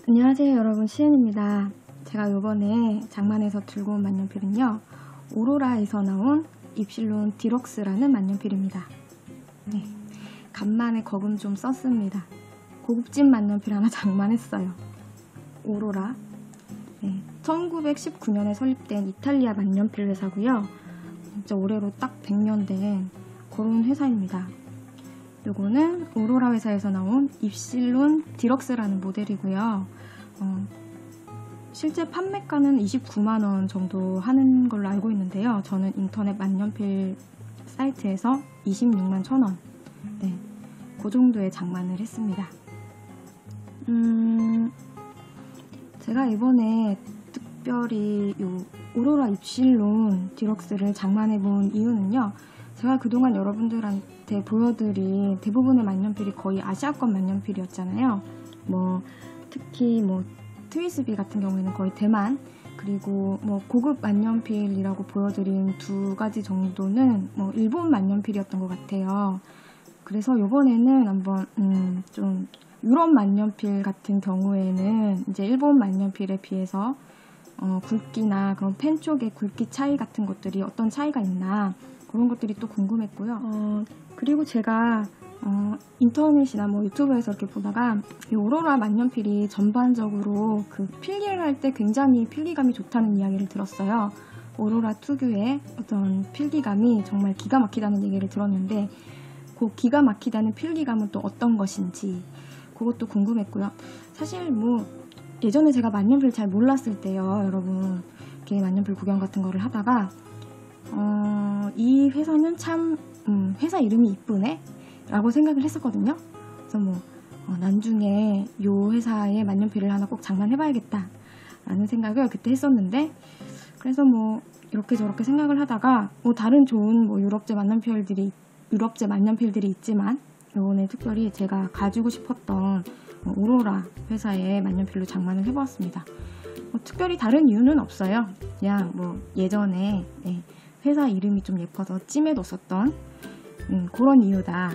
안녕하세요 여러분, 시은입니다. 제가 이번에 장만해서 들고 온 만년필은요, 오로라에서 나온 입실론 디럭스라는 만년필입니다. 네, 간만에 거금 좀 썼습니다. 고급진 만년필 하나 장만했어요. 오로라. 네, 1919년에 설립된 이탈리아 만년필 회사고요. 진짜 올해로 딱 100년 된 그런 회사입니다. 요거는 오로라 회사에서 나온 입실론 디럭스라는 모델이고요. 실제 판매가는 29만원 정도 하는 걸로 알고 있는데요. 저는 인터넷 만년필 사이트에서 26만 1,000원, 네, 그 정도에 장만을 했습니다. 제가 이번에 특별히 요 오로라 입실론 디럭스를 장만해 본 이유는요, 제가 그동안 여러분들한테 보여드린 대부분의 만년필이 거의 아시아권 만년필이었잖아요. 특히 트위스비 같은 경우에는 거의 대만, 그리고 고급 만년필이라고 보여드린 두 가지 정도는 일본 만년필이었던 것 같아요. 그래서 이번에는 한번 좀 유럽 만년필 같은 경우에는 이제 일본 만년필에 비해서 굵기나 그런 펜 쪽의 굵기 차이 같은 것들이 어떤 차이가 있나, 그런 것들이 또 궁금했고요. 그리고 제가 인터넷이나 유튜브에서 이렇게 보다가 이 오로라 만년필이 전반적으로 그 필기를 할 때 굉장히 필기감이 좋다는 이야기를 들었어요. 오로라 특유의 어떤 필기감이 정말 기가 막히다는 얘기를 들었는데, 그 기가 막히다는 필기감은 또 어떤 것인지 그것도 궁금했고요. 사실 예전에 제가 만년필 잘 몰랐을 때요, 여러분, 이렇게 만년필 구경 같은 거를 하다가 이 회사는 참 회사 이름이 이쁘네 라고 생각을 했었거든요. 그래서 나중에 이 회사의 만년필을 하나 꼭 장만해봐야겠다 라는 생각을 그때 했었는데, 그래서 이렇게 저렇게 생각을 하다가 다른 좋은 유럽제 만년필들이 있지만, 이번에 특별히 제가 가지고 싶었던 오로라 회사의 만년필로 장만을 해보았습니다. 특별히 다른 이유는 없어요. 그냥 예전에 회사 이름이 좀 예뻐서 찜해뒀었던 그런 이유다.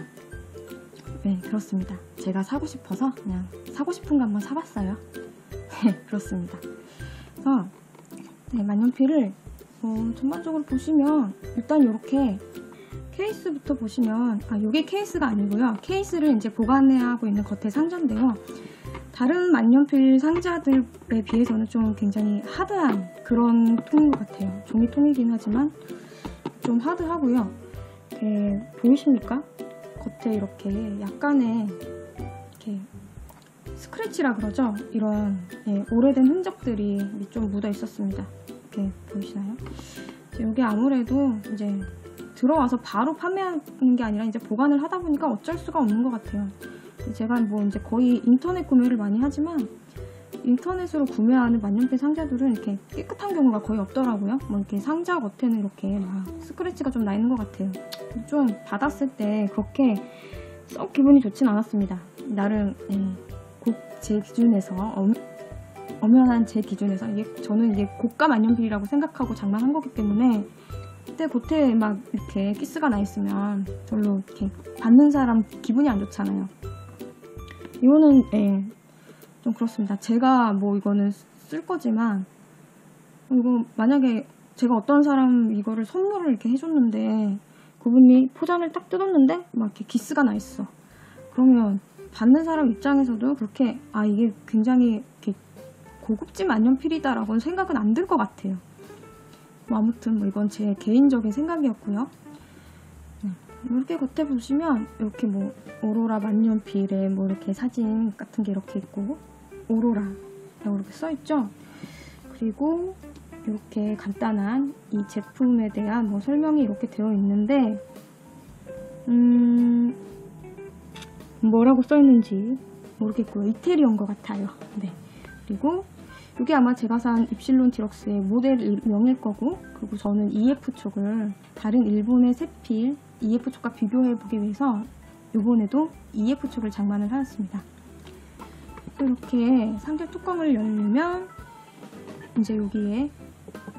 네, 그렇습니다. 제가 사고 싶어서 그냥 사고 싶은 거 한번 사봤어요. 네, 그렇습니다. 그래서 만년필을 전반적으로 보시면 일단 이렇게 케이스부터 보시면, 이게 케이스가 아니고요. 케이스를 이제 보관하고 있는 겉에 상자인데요. 다른 만년필 상자들에 비해서는 좀 굉장히 하드한 그런 통인 것 같아요. 종이통이긴 하지만 좀 하드하고요. 이렇게 보이십니까? 겉에 이렇게 약간의 이렇게 스크래치라 그러죠? 이런 오래된 흔적들이 좀 묻어 있었습니다. 이렇게 보이시나요? 여기 아무래도 이제 들어와서 바로 판매하는 게 아니라 이제 보관을 하다 보니까 어쩔 수가 없는 것 같아요. 제가 이제 거의 인터넷 구매를 많이 하지만, 인터넷으로 구매하는 만년필 상자들은 이렇게 깨끗한 경우가 거의 없더라고요. 이렇게 상자 겉에는 이렇게 스크래치가 좀 나 있는 것 같아요. 좀 받았을 때 그렇게 썩 기분이 좋진 않았습니다. 나름 제 기준에서 엄연한 제 기준에서 저는 이게 고가 만년필이라고 생각하고 장만한 거기 때문에, 그때 겉에 이렇게 키스가 나 있으면 별로 이렇게 받는 사람 기분이 안 좋잖아요. 이거는 좀 그렇습니다. 제가 이거는 쓸 거지만, 이거 만약에 제가 어떤 사람 이거를 선물을 이렇게 해줬는데 그분이 포장을 딱 뜯었는데 이렇게 기스가 나 있어. 그러면 받는 사람 입장에서도 그렇게 이게 굉장히 이렇게 고급진 만년필이다라고는 생각은 안 들 것 같아요. 아무튼 이건 제 개인적인 생각이었고요. 이렇게 겉에 보시면 이렇게 오로라 만년필에 이렇게 사진 같은 게 이렇게 있고, 오로라라고 이렇게 써있죠. 그리고 이렇게 간단한 이 제품에 대한 설명이 이렇게 되어 있는데, 뭐라고 써있는지 모르겠고요. 이태리인 것 같아요. 네. 그리고 이게 아마 제가 산 입실론 디럭스의 모델명일 거고, 그리고 저는 EF 촉을 다른 일본의 새필 EF 촉과 비교해보기 위해서 이번에도 EF 촉을 장만을 하였습니다. 이렇게 상자 뚜껑을 열면 이제 여기에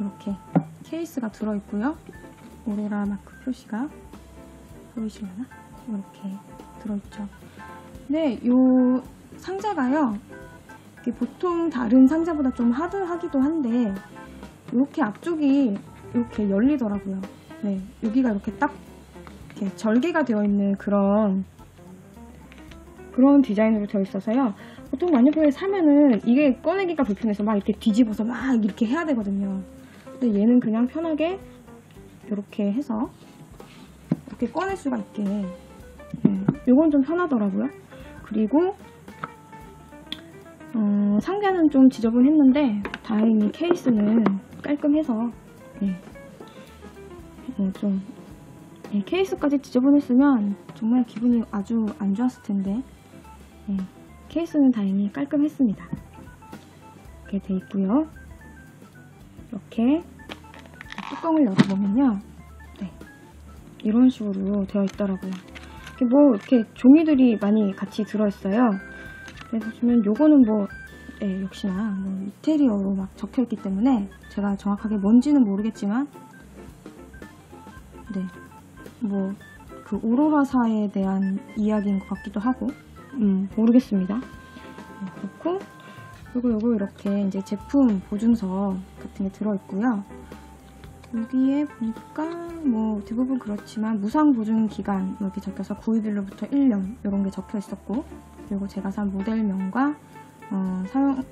이렇게 케이스가 들어있고요. 오로라 마크 표시가 보이시려나? 이렇게 들어있죠. 근데 이 상자가요, 이게 보통 다른 상자보다 좀 하드하기도 한데 이렇게 앞쪽이 이렇게 열리더라고요. 네, 여기가 이렇게 딱 이렇게 절개가 되어 있는 그런 디자인으로 되어 있어서요. 보통 만년필을 사면은 이게 꺼내기가 불편해서 막 이렇게 뒤집어서 막 이렇게 해야 되거든요. 근데 얘는 그냥 편하게 이렇게 해서 이렇게 꺼낼 수가 있게, 이건 좀 편하더라고요. 그리고 상자는 좀 지저분했는데 다행히 케이스는 깔끔해서 케이스까지 지저분했으면 정말 기분이 아주 안 좋았을 텐데 케이스는 다행히 깔끔했습니다. 이렇게 돼 있고요. 이렇게 뚜껑을 열어보면요, 이런 식으로 되어 있더라고요. 이렇게 종이들이 많이 같이 들어있어요. 보시면 요거는 역시나 이태리어로 막 적혀있기 때문에 제가 정확하게 뭔지는 모르겠지만 그 오로라사에 대한 이야기인 것 같기도 하고 모르겠습니다. 그렇고, 그리고 요거 이렇게 이제 제품 보증서 같은 게 들어있고요. 여기에 보니까 대부분 그렇지만 무상 보증 기간 이렇게 적혀서 구입일로부터 1년 이런 게 적혀 있었고, 그리고 제가 산 모델명과 사용,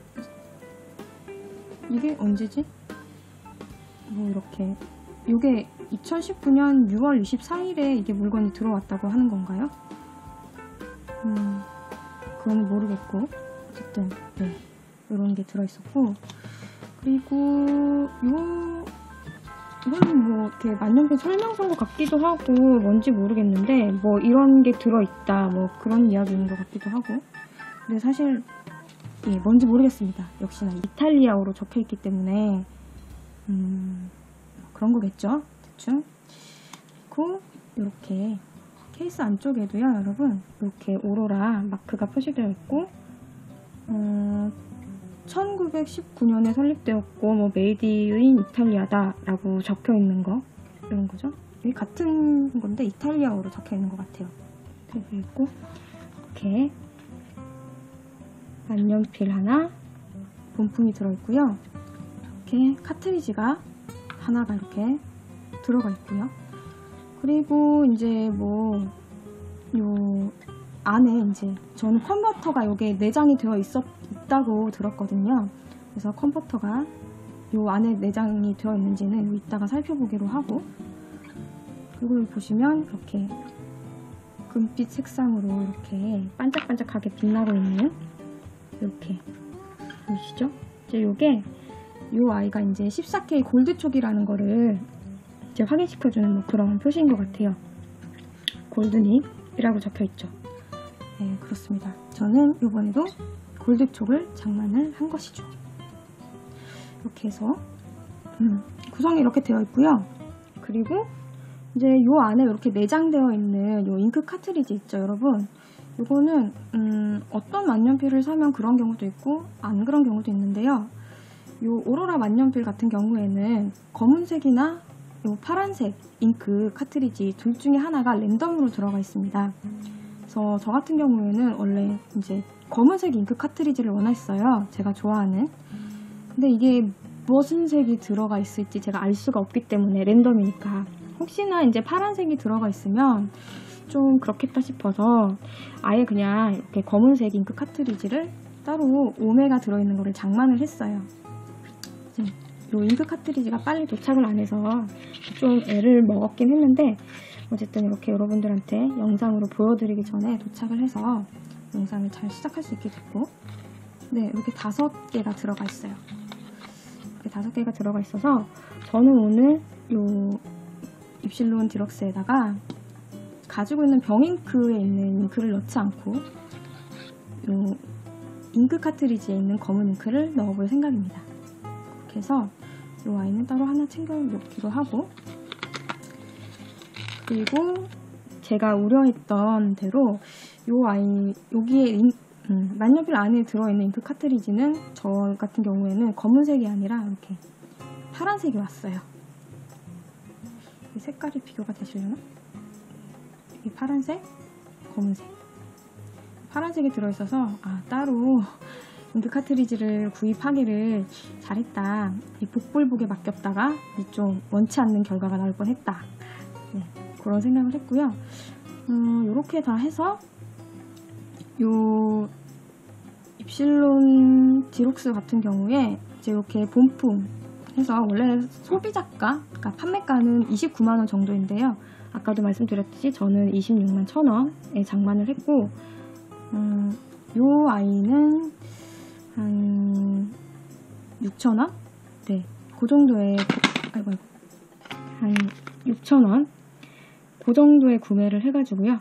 이게 언제지? 이렇게 이게 2019년 6월 24일에 이게 물건이 들어왔다고 하는 건가요? 그건 모르겠고, 어쨌든 이런 게 들어있었고, 그리고 이거는 이렇게 만년필 설명서인 것 같기도 하고 뭔지 모르겠는데 이런 게 들어있다 그런 이야기인 것 같기도 하고, 근데 사실 뭔지 모르겠습니다. 역시나 이탈리아어로 적혀있기 때문에 그런 거겠죠, 대충. 그리고 이렇게 케이스 안쪽에도요, 여러분, 이렇게 오로라 마크가 표시되어 있고 1919년에 설립되었고 메이드 인 이탈리아다 라고 적혀 있는 거, 이런 거죠. 이게 같은 건데 이탈리아어로 적혀 있는 것 같아요. 되어 있고, 이렇게 만년필 하나, 본품이 들어있고요. 이렇게 카트리지가 하나가 이렇게 들어가 있고요. 그리고 이제 요 안에 이제 저는 컨버터가 여기에 내장이 되어 있다고 들었거든요. 그래서 컨버터가 요 안에 내장이 되어 있는지는 이따가 살펴보기로 하고, 그리고 여기 보시면 이렇게 금빛 색상으로 이렇게 반짝반짝하게 빛나고 있는, 이렇게 보이시죠? 이제 요게 요 아이가 이제 14K 골드촉이라는 거를 이제 확인시켜주는 그런 표시인 것 같아요. 골드닙이라고 적혀있죠. 네, 그렇습니다. 저는 이번에도 골드촉을 장만을 한 것이죠. 이렇게 해서 구성이 이렇게 되어 있고요. 그리고 이제 요 안에 이렇게 내장되어 있는 요 잉크 카트리지 있죠, 여러분. 요거는 어떤 만년필을 사면 그런 경우도 있고 안 그런 경우도 있는데요. 요 오로라 만년필 같은 경우에는 검은색이나 요 파란색 잉크 카트리지 둘 중에 하나가 랜덤으로 들어가 있습니다. 그래서 저 같은 경우에는 원래 이제 검은색 잉크 카트리지를 원했어요. 제가 좋아하는. 근데 이게 무슨 색이 들어가 있을지 제가 알 수가 없기 때문에, 랜덤이니까. 혹시나 이제 파란색이 들어가 있으면 좀 그렇겠다 싶어서 아예 그냥 이렇게 검은색 잉크 카트리지를 따로 5매가 들어있는 거를 장만을 했어요. 이 잉크 카트리지가 빨리 도착을 안 해서 좀 애를 먹었긴 했는데, 어쨌든 이렇게 여러분들한테 영상으로 보여드리기 전에 도착을 해서 영상을 잘 시작할 수 있게 됐고, 이렇게 5개가 들어가 있어요. 이렇게 5개가 들어가 있어서 저는 오늘 요 입실론 디럭스에다가 가지고 있는 병잉크에 있는 잉크를 넣지 않고 요 잉크 카트리지에 있는 검은 잉크를 넣어볼 생각입니다. 이렇게 해서 요 아이는 따로 하나 챙겨 놓기로 하고, 그리고 제가 우려했던 대로 요 아이, 여기에 만년필 안에 들어있는 잉크 카트리지는 저 같은 경우에는 검은색이 아니라 이렇게 파란색이 왔어요. 이 색깔이 비교가 되시려나? 이 파란색, 검은색. 파란색이 들어있어서 따로 잉크 카트리지를 구입하기를 잘했다. 이 복불복에 맡겼다가 좀 원치 않는 결과가 나올 뻔했다. 네, 그런 생각을 했고요. 요렇게 다 해서 요 입실론 디록스 같은 경우에 이제 이렇게 본품 해서 원래 소비자가, 그러니까 판매가는 29만원 정도인데요. 아까도 말씀드렸듯이 저는 26만 1,000원에 장만을 했고, 요 아이는 한 6,000원? 네, 그 정도의, 한 6,000원? 그 정도에 구매를 해가지고요.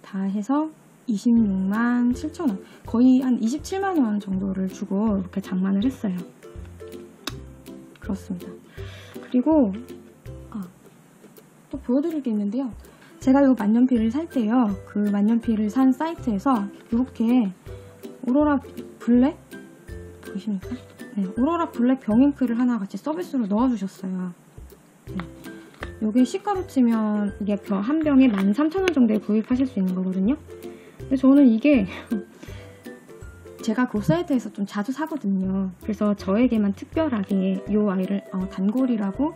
다 해서 26만 7,000원. 거의 한 27만원 정도를 주고 이렇게 장만을 했어요. 그렇습니다. 그리고, 또 보여드릴 게 있는데요. 제가 이 만년필을 살 때요. 그 만년필을 산 사이트에서 이렇게 오로라 블랙? 보이십니까? 네, 오로라 블랙 병잉크를 하나 같이 서비스로 넣어주셨어요. 네. 요게 시가로 치면 이게 한 병에 13,000원 정도에 구입하실 수 있는 거거든요. 근데 저는 이게 제가 그 사이트에서 좀 자주 사거든요. 그래서 저에게만 특별하게 이 아이를 단골이라고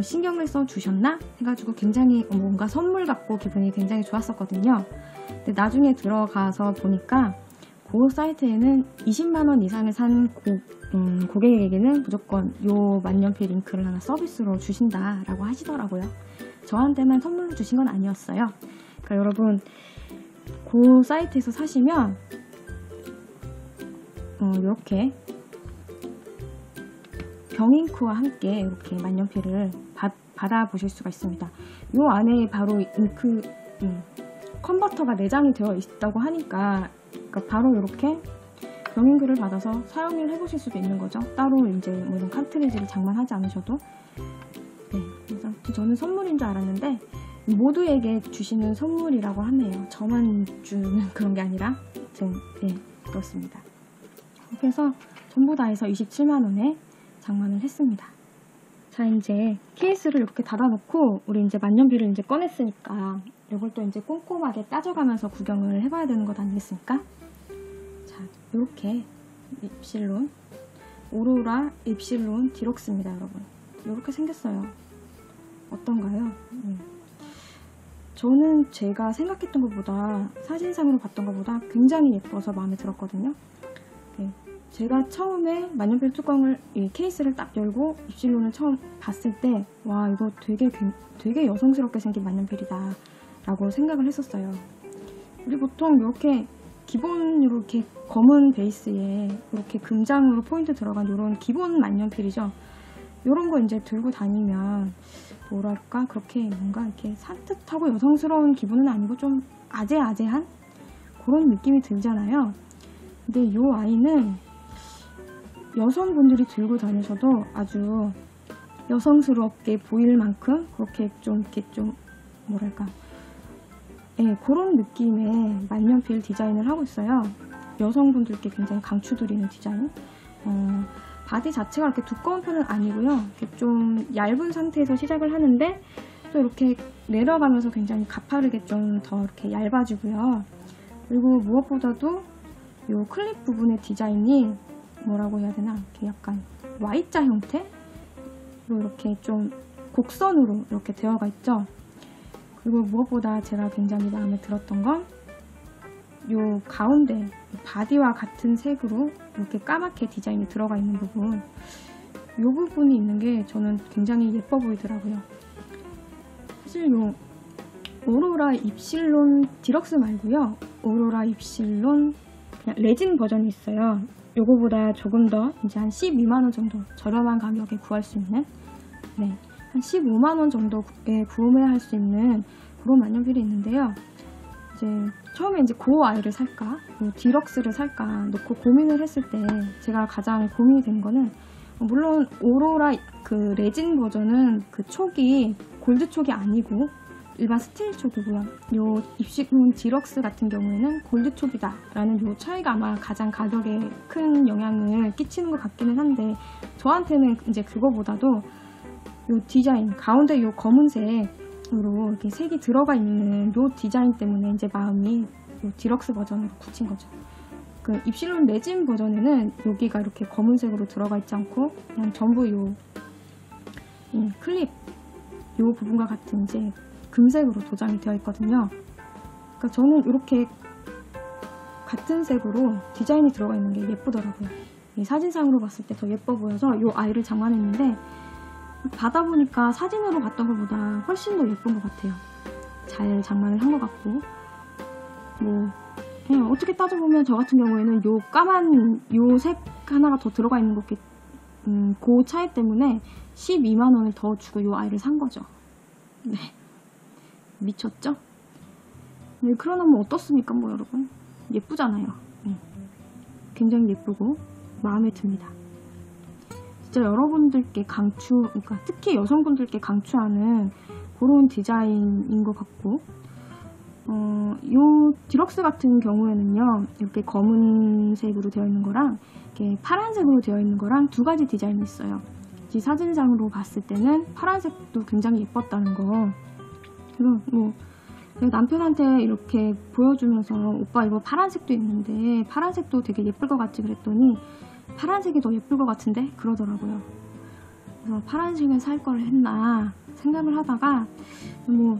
신경을 써주셨나? 해가지고 굉장히 뭔가 선물 같고 기분이 굉장히 좋았었거든요. 근데 나중에 들어가서 보니까 그 사이트에는 20만원 이상을 산 고객에게는 무조건 요 만년필 잉크를 하나 서비스로 주신다라고 하시더라고요. 저한테만 선물로 주신 건 아니었어요. 그러니까 여러분 그 사이트에서 사시면 이렇게 병잉크와 함께 이렇게 만년필을 받아보실 수가 있습니다. 이 안에 바로 잉크 컨버터가 내장이 되어 있다고 하니까 그러니까 바로 이렇게 병잉크를 받아서 사용을 해보실 수도 있는 거죠. 따로 이제 뭐 이런 카트리지를 장만하지 않으셔도. 네, 그래서 저는 선물인 줄 알았는데 모두에게 주시는 선물이라고 하네요. 저만 주는 그런 게 아니라. 아무튼 네, 그렇습니다. 이렇게 해서 전부 다 해서 27만원에 장만을 했습니다. 자, 이제 케이스를 이렇게 닫아놓고 우리 이제 만년필을 이제 꺼냈으니까 이걸 또 이제 꼼꼼하게 따져가면서 구경을 해봐야 되는 것 아니겠습니까? 자, 이렇게 입실론 오로라 입실론 디록스입니다, 여러분. 이렇게 생겼어요. 어떤가요? 저는 제가 생각했던 것보다 사진상으로 봤던 것보다 굉장히 예뻐서 마음에 들었거든요. 네. 제가 처음에 만년필 뚜껑을 이 케이스를 딱 열고 입실론을 처음 봤을 때 와, 이거 되게 여성스럽게 생긴 만년필이다 라고 생각을 했었어요. 우리 보통 이렇게 기본으로 이렇게 검은 베이스에 이렇게 금장으로 포인트 들어간 이런 기본 만년필이죠. 이런 거 이제 들고 다니면 뭐랄까 그렇게 뭔가 이렇게 산뜻하고 여성스러운 기분은 아니고 좀 아재아재한 그런 느낌이 들잖아요. 근데 이 아이는 여성분들이 들고 다니셔도 아주 여성스럽게 보일 만큼 그렇게 좀 뭐랄까 그런 느낌의 만년필 디자인을 하고 있어요. 여성분들께 굉장히 강추드리는 디자인. 바디 자체가 이렇게 두꺼운 편은 아니고요. 이렇게 좀 얇은 상태에서 시작을 하는데 또 이렇게 내려가면서 굉장히 가파르게 좀 더 이렇게 얇아지고요. 그리고 무엇보다도 이 클립 부분의 디자인이 뭐라고 해야 되나, 이렇게 약간 Y자 형태로 이렇게 좀 곡선으로 이렇게 되어가 있죠. 그리고 무엇보다 제가 굉장히 마음에 들었던 건 요 가운데 바디와 같은 색으로 이렇게 까맣게 디자인이 들어가 있는 부분, 이 부분이 있는 게 저는 굉장히 예뻐 보이더라고요. 사실 요 오로라 입실론 디럭스 말고요, 오로라 입실론 그냥 레진 버전이 있어요. 요거보다 조금 더 이제 한 12만원 정도 저렴한 가격에 구할 수 있는, 네, 한 15만원 정도에 구매할 수 있는 그런 만년필이 있는데요. 이제 처음에 이제 그 아이를 살까, 디럭스를 살까 놓고 고민을 했을 때 제가 가장 고민이 된 거는, 물론 오로라 그 레진 버전은 그 촉이 골드 촉이 아니고 일반 스틸 촉이고요. 요 입실론 디럭스 같은 경우에는 골드 촉이다 라는 요 차이가 아마 가장 가격에 큰 영향을 끼치는 것 같기는 한데, 저한테는 이제 그거보다도 요 디자인, 가운데 요 검은색으로 이렇게 색이 들어가 있는 요 디자인 때문에 이제 마음이 요 디럭스 버전으로 굳힌 거죠. 그 입실론 레진 버전에는 여기가 이렇게 검은색으로 들어가 있지 않고 그냥 전부 이 클립 요 부분과 같은 이제 금색으로 도장이 되어 있거든요. 그러니까 저는 이렇게 같은 색으로 디자인이 들어가 있는 게 예쁘더라고요. 이 사진상으로 봤을 때 더 예뻐 보여서 이 아이를 장만했는데 받아보니까 사진으로 봤던 것보다 훨씬 더 예쁜 것 같아요. 잘 장만을 한 것 같고, 뭐 그냥 어떻게 따져보면 저 같은 경우에는 요 까만 요 색 하나가 더 들어가 있는 것게 그 차이 때문에 12만 원을 더 주고 요 아이를 산 거죠. 네, 미쳤죠? 네, 그러나 뭐 어떻습니까, 뭐 여러분? 예쁘잖아요. 굉장히 예쁘고 마음에 듭니다. 진짜 여러분들께 그러니까 특히 여성분들께 강추하는 그런 디자인인 것 같고, 요 디럭스 같은 경우에는요, 이렇게 검은색으로 되어 있는 거랑 이렇게 파란색으로 되어 있는 거랑 두 가지 디자인이 있어요. 이 사진상으로 봤을 때는 파란색도 굉장히 예뻤다는 거. 그리고 뭐 남편한테 이렇게 보여주면서 오빠 이거 파란색도 있는데 파란색도 되게 예쁠 것 같지 그랬더니 파란색이 더 예쁠 것 같은데 그러더라고요. 그래서 파란색을 살 걸 했나 생각을 하다가 뭐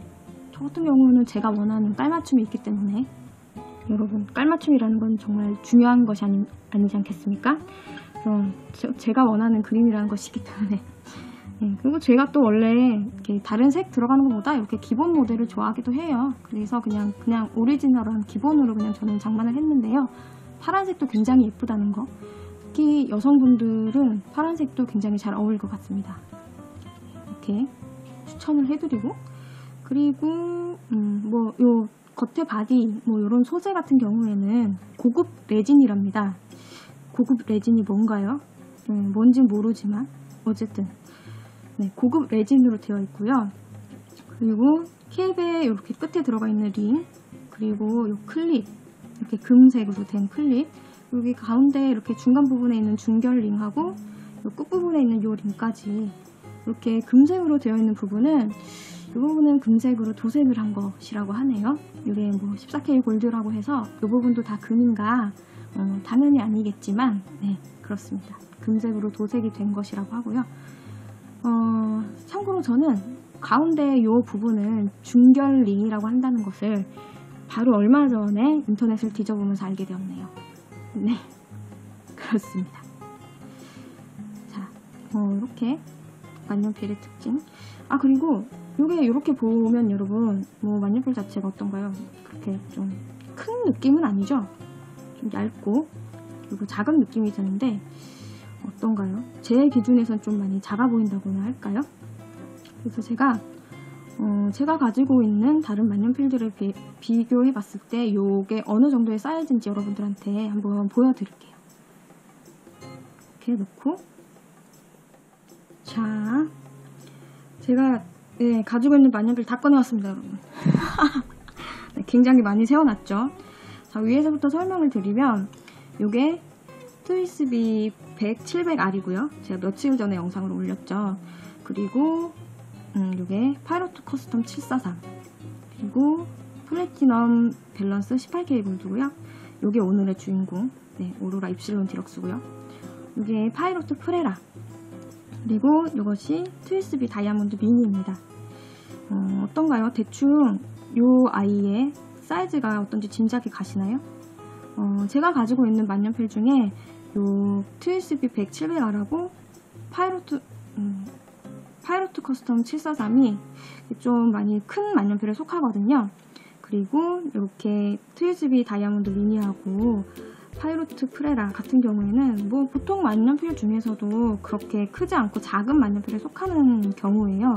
저 같은 경우는 제가 원하는 깔맞춤이 있기 때문에, 여러분 깔맞춤이라는 건 정말 중요한 것이 아니지 않겠습니까? 제가 원하는 그림이라는 것이기 때문에. 그리고 제가 또 원래 이렇게 다른 색 들어가는 것보다 이렇게 기본 모델을 좋아하기도 해요. 그래서 그냥 오리지널한 기본으로 그냥 저는 장만을 했는데요. 파란색도 굉장히 예쁘다는 거. 특히 여성분들은 파란색도 굉장히 잘 어울릴 것 같습니다. 이렇게 추천을 해드리고, 그리고 뭐 요 겉에 바디 뭐 이런 소재 같은 경우에는 고급 레진이랍니다. 고급 레진이 뭔가요? 뭔진 모르지만 어쨌든 네, 고급 레진으로 되어 있고요. 그리고 캡에 이렇게 끝에 들어가 있는 링, 그리고 이 클립, 이렇게 금색으로 된 클립, 여기 가운데 이렇게 중간 부분에 있는 중결 링하고 이 끝부분에 있는 이 링까지 이렇게 금색으로 되어 있는 부분은, 이 부분은 금색으로 도색을 한 것이라고 하네요. 이게 뭐 14K 골드라고 해서 이 부분도 다 금인가? 당연히 아니겠지만, 네, 그렇습니다. 금색으로 도색이 된 것이라고 하고요. 참고로 저는 가운데 이 부분을 중결링이라고 한다는 것을 바로 얼마 전에 인터넷을 뒤져보면서 알게 되었네요. 네, 그렇습니다. 자, 이렇게 만년필의 특징. 그리고 이게 이렇게 보면 여러분, 뭐 만년필 자체가 어떤가요? 그렇게 좀 큰 느낌은 아니죠? 좀 얇고 그리고 작은 느낌이 드는데 어떤가요? 제 기준에선 좀 많이 작아 보인다고나 할까요? 그래서 제가 가지고 있는 다른 만년필들을 비교해 봤을 때 이게 어느 정도의 사이즈인지 여러분들한테 한번 보여드릴게요. 이렇게 놓고, 자, 제가 가지고 있는 만년필 다 꺼내왔습니다, 여러분. 네, 굉장히 많이 세워놨죠. 자, 위에서부터 설명을 드리면 이게 트위스비 100, 700R이고요. 제가 며칠 전에 영상을 올렸죠. 그리고 이게 파이로트 커스텀 743, 그리고 플래티넘 밸런스 18K 골드고요. 이게 오늘의 주인공, 네, 오로라 입실론 디럭스고요. 이게 파이로트 프레라, 그리고 이것이 트위스비 다이아몬드 미니입니다. 어떤가요? 대충 이 아이의 사이즈가 어떤지 짐작이 가시나요? 제가 가지고 있는 만년필 중에 요 트위스비 100, 700R하고 파이로트 커스텀 743이 좀 많이 큰 만년필에 속하거든요. 그리고 이렇게 트위스비 다이아몬드 미니하고 파이로트 프레라 같은 경우에는 뭐 보통 만년필 중에서도 그렇게 크지 않고 작은 만년필에 속하는 경우예요.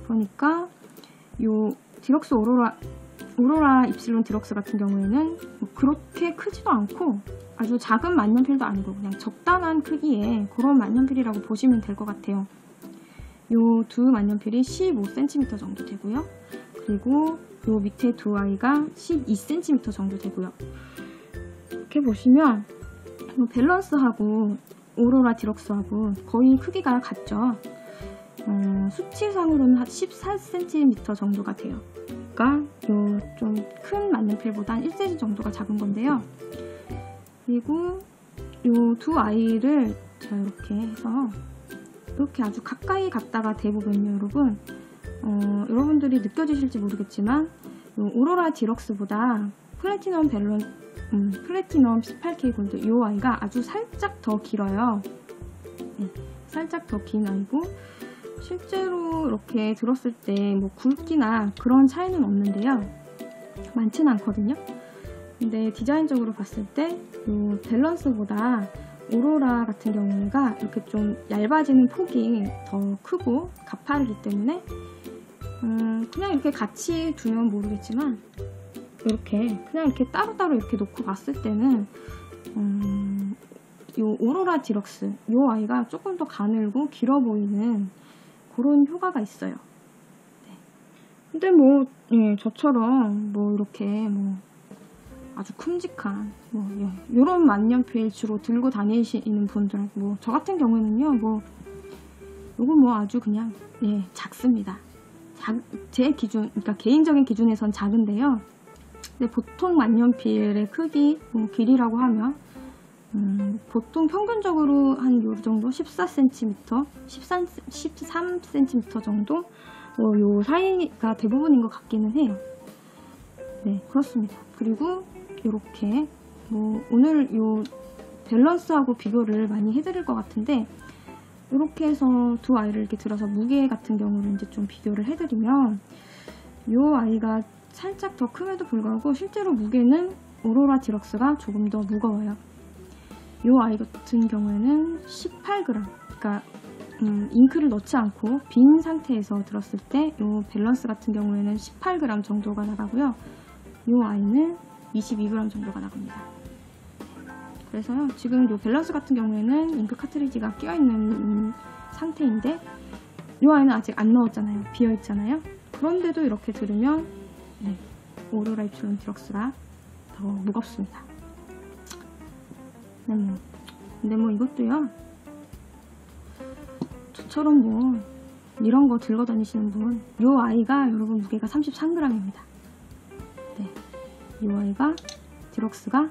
그러니까 요 디럭스 오로라 입실론 디럭스 같은 경우에는 뭐 그렇게 크지도 않고 아주 작은 만년필도 아니고 그냥 적당한 크기의 그런 만년필이라고 보시면 될 것 같아요. 요 두 만년필이 15cm 정도 되고요. 그리고 요 밑에 두 아이가 12cm 정도 되고요. 이렇게 보시면 밸런스하고 오로라 디럭스하고 거의 크기가 같죠. 수치상으로는 한 14cm 정도가 돼요. 그러니까 요 좀 큰 만년필보다 1cm 정도가 작은 건데요. 그리고 요 두 아이를 제가 이렇게 해서 이렇게 아주 가까이 갔다가 대보면요, 여러분, 여러분들이 느껴지실지 모르겠지만 요 오로라 디럭스보다 플래티넘 18K 골드 이 아이가 아주 살짝 더 길어요. 네, 살짝 더 긴 아이고, 실제로 이렇게 들었을 때 뭐 굵기나 그런 차이는 없는데요, 많지는 않거든요. 근데 디자인적으로 봤을 때 이 밸런스보다 오로라 같은 경우가 이렇게 좀 얇아지는 폭이 더 크고 가파르기 때문에 그냥 이렇게 같이 두면 모르겠지만 이렇게 그냥 이렇게 따로따로 이렇게 놓고 봤을 때는 이 오로라 디럭스 이 아이가 조금 더 가늘고 길어 보이는 그런 효과가 있어요. 네. 근데 뭐 저처럼 뭐 이렇게 뭐 아주 큼직한 뭐 이런 만년필 주로 들고 다니시는 분들, 뭐 저 같은 경우는요, 뭐 요건 뭐 아주 그냥 작습니다. 제 기준, 그러니까 개인적인 기준에선 작은데요. 근데 보통 만년필의 크기, 길이라고 하면 보통 평균적으로 한 요 정도 14cm, 13cm 정도 요 사이가 대부분인 것 같기는 해요. 네, 그렇습니다. 그리고 이렇게 뭐 오늘 요 밸런스하고 비교를 많이 해드릴 것 같은데, 이렇게 해서 두 아이를 이렇게 들어서 무게 같은 경우를 이제 좀 비교를 해드리면, 요 아이가 살짝 더 큼에도 불구하고 실제로 무게는 오로라 디럭스가 조금 더 무거워요. 요 아이 같은 경우에는 18g, 그러니까 잉크를 넣지 않고 빈 상태에서 들었을 때 요 밸런스 같은 경우에는 18g 정도가 나가고요. 요 아이는 22g 정도가 나갑니다. 그래서요, 지금 요 밸런스 같은 경우에는 잉크 카트리지가 끼어있는 상태인데, 요 아이는 아직 안 넣었잖아요. 비어있잖아요. 그런데도 이렇게 들으면 오로라 입출론 디럭스가 더 무겁습니다. 근데 뭐 이것도요, 저처럼 뭐 이런 거 들고 다니시는 분, 요 아이가 여러분 무게가 33g입니다. 이 아이가 디럭스가